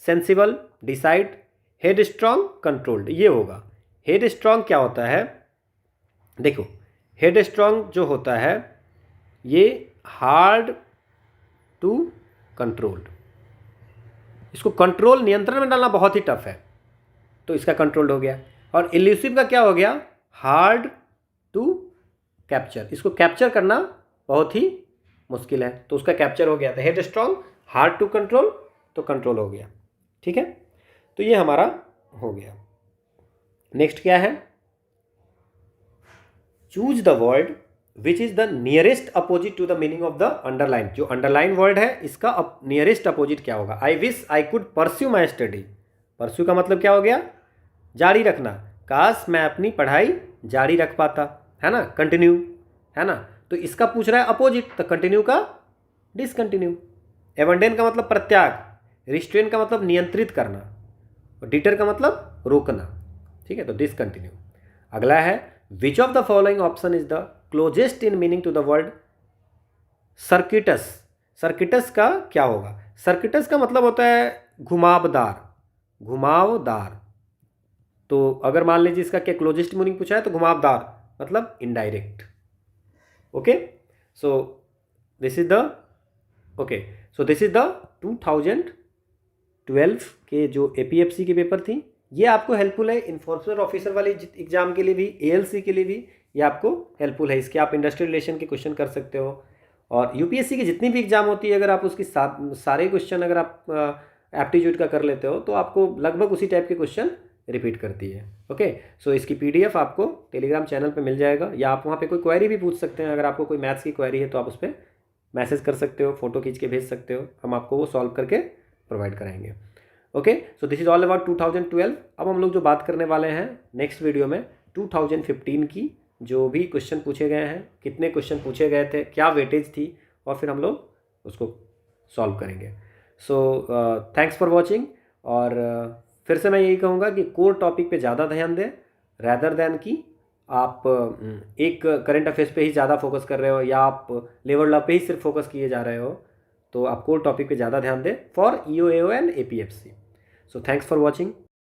Sensible, decide, head strong, controlled, ये होगा. हेड स्ट्रॉन्ग क्या होता है? देखो, हेड स्ट्रॉन्ग जो होता है ये हार्ड टू कंट्रोल्ड. इसको कंट्रोल, नियंत्रण में डालना बहुत ही टफ है, तो इसका कंट्रोल्ड हो गया. और इल्यूसिव का क्या हो गया? Hard to capture. इसको कैप्चर करना बहुत ही मुश्किल है, तो उसका कैप्चर हो गया. तो head strong, hard to control, तो कंट्रोल हो गया. ठीक है, तो ये हमारा हो गया. नेक्स्ट क्या है? Choose the word which is the nearest opposite to the meaning of the underline. जो अंडरलाइन वर्ड है इसका नियरेस्ट अपोजिट क्या होगा? I wish I could pursue my study. Pursue का मतलब क्या हो गया? जारी रखना. काश मैं अपनी पढ़ाई जारी रख पाता, है ना, कंटिन्यू, है ना. तो इसका पूछ रहा है अपोजिट, तो कंटिन्यू का डिसकंटिन्यू. एबंडन का मतलब परित्याग. रिस्ट्रेन का मतलब नियंत्रित करना. और डिटर का मतलब रोकना. ठीक है, तो डिसकंटिन्यू. अगला है which of the following option is the closest in meaning to the word circuitous. Circuitous का क्या होगा? सर्किटस का मतलब होता है घुमावदार. घुमावदार. तो अगर मान लीजिए इसका क्या क्लोजेस्ट मीनिंग पूछा है तो घुमावदार मतलब indirect. Okay, so this is the okay, so this is the 2012 के जो एपीएफसी की पेपर थी, ये आपको हेल्पफुल है. इन्फोर्समेंट ऑफिसर वाले एग्जाम के लिए भी, एएलसी के लिए भी ये आपको हेल्पफुल है. इसके आप इंडस्ट्रियल रिलेशन के क्वेश्चन कर सकते हो. और यूपीएससी की जितनी भी एग्जाम होती है, अगर आप उसकी सारे क्वेश्चन अगर आप एप्टीट्यूड का कर लेते हो तो आपको लगभग उसी टाइप के क्वेश्चन रिपीट करती है. ओके, सो इसकी पीडीएफ आपको टेलीग्राम चैनल पे मिल जाएगा, या आप वहाँ पे कोई क्वेरी भी पूछ सकते हैं. अगर आपको कोई मैथ्स की क्वेरी है तो आप उस पर मैसेज कर सकते हो, फ़ोटो खींच के भेज सकते हो, हम आपको वो सॉल्व करके प्रोवाइड कराएंगे। Okay, so this is all about 2012। अब हम लोग जो बात करने वाले हैं नेक्स्ट वीडियो में 2015 की, जो भी क्वेश्चन पूछे गए हैं, कितने क्वेश्चन पूछे गए थे, क्या वेटेज थी, और फिर हम लोग उसको सॉल्व करेंगे। So thanks for watching. और फिर से मैं यही कहूँगा कि कोर टॉपिक पे ज़्यादा ध्यान दें, रैदर दैन कि आप एक करंट अफेयर्स पे ही ज़्यादा फोकस कर रहे हो, या आप लेबर लॉ पे ही सिर्फ फोकस किए जा रहे हो। तो आप कोर टॉपिक पे ज़्यादा ध्यान दें for EO, AO and APFC। So thanks for watching.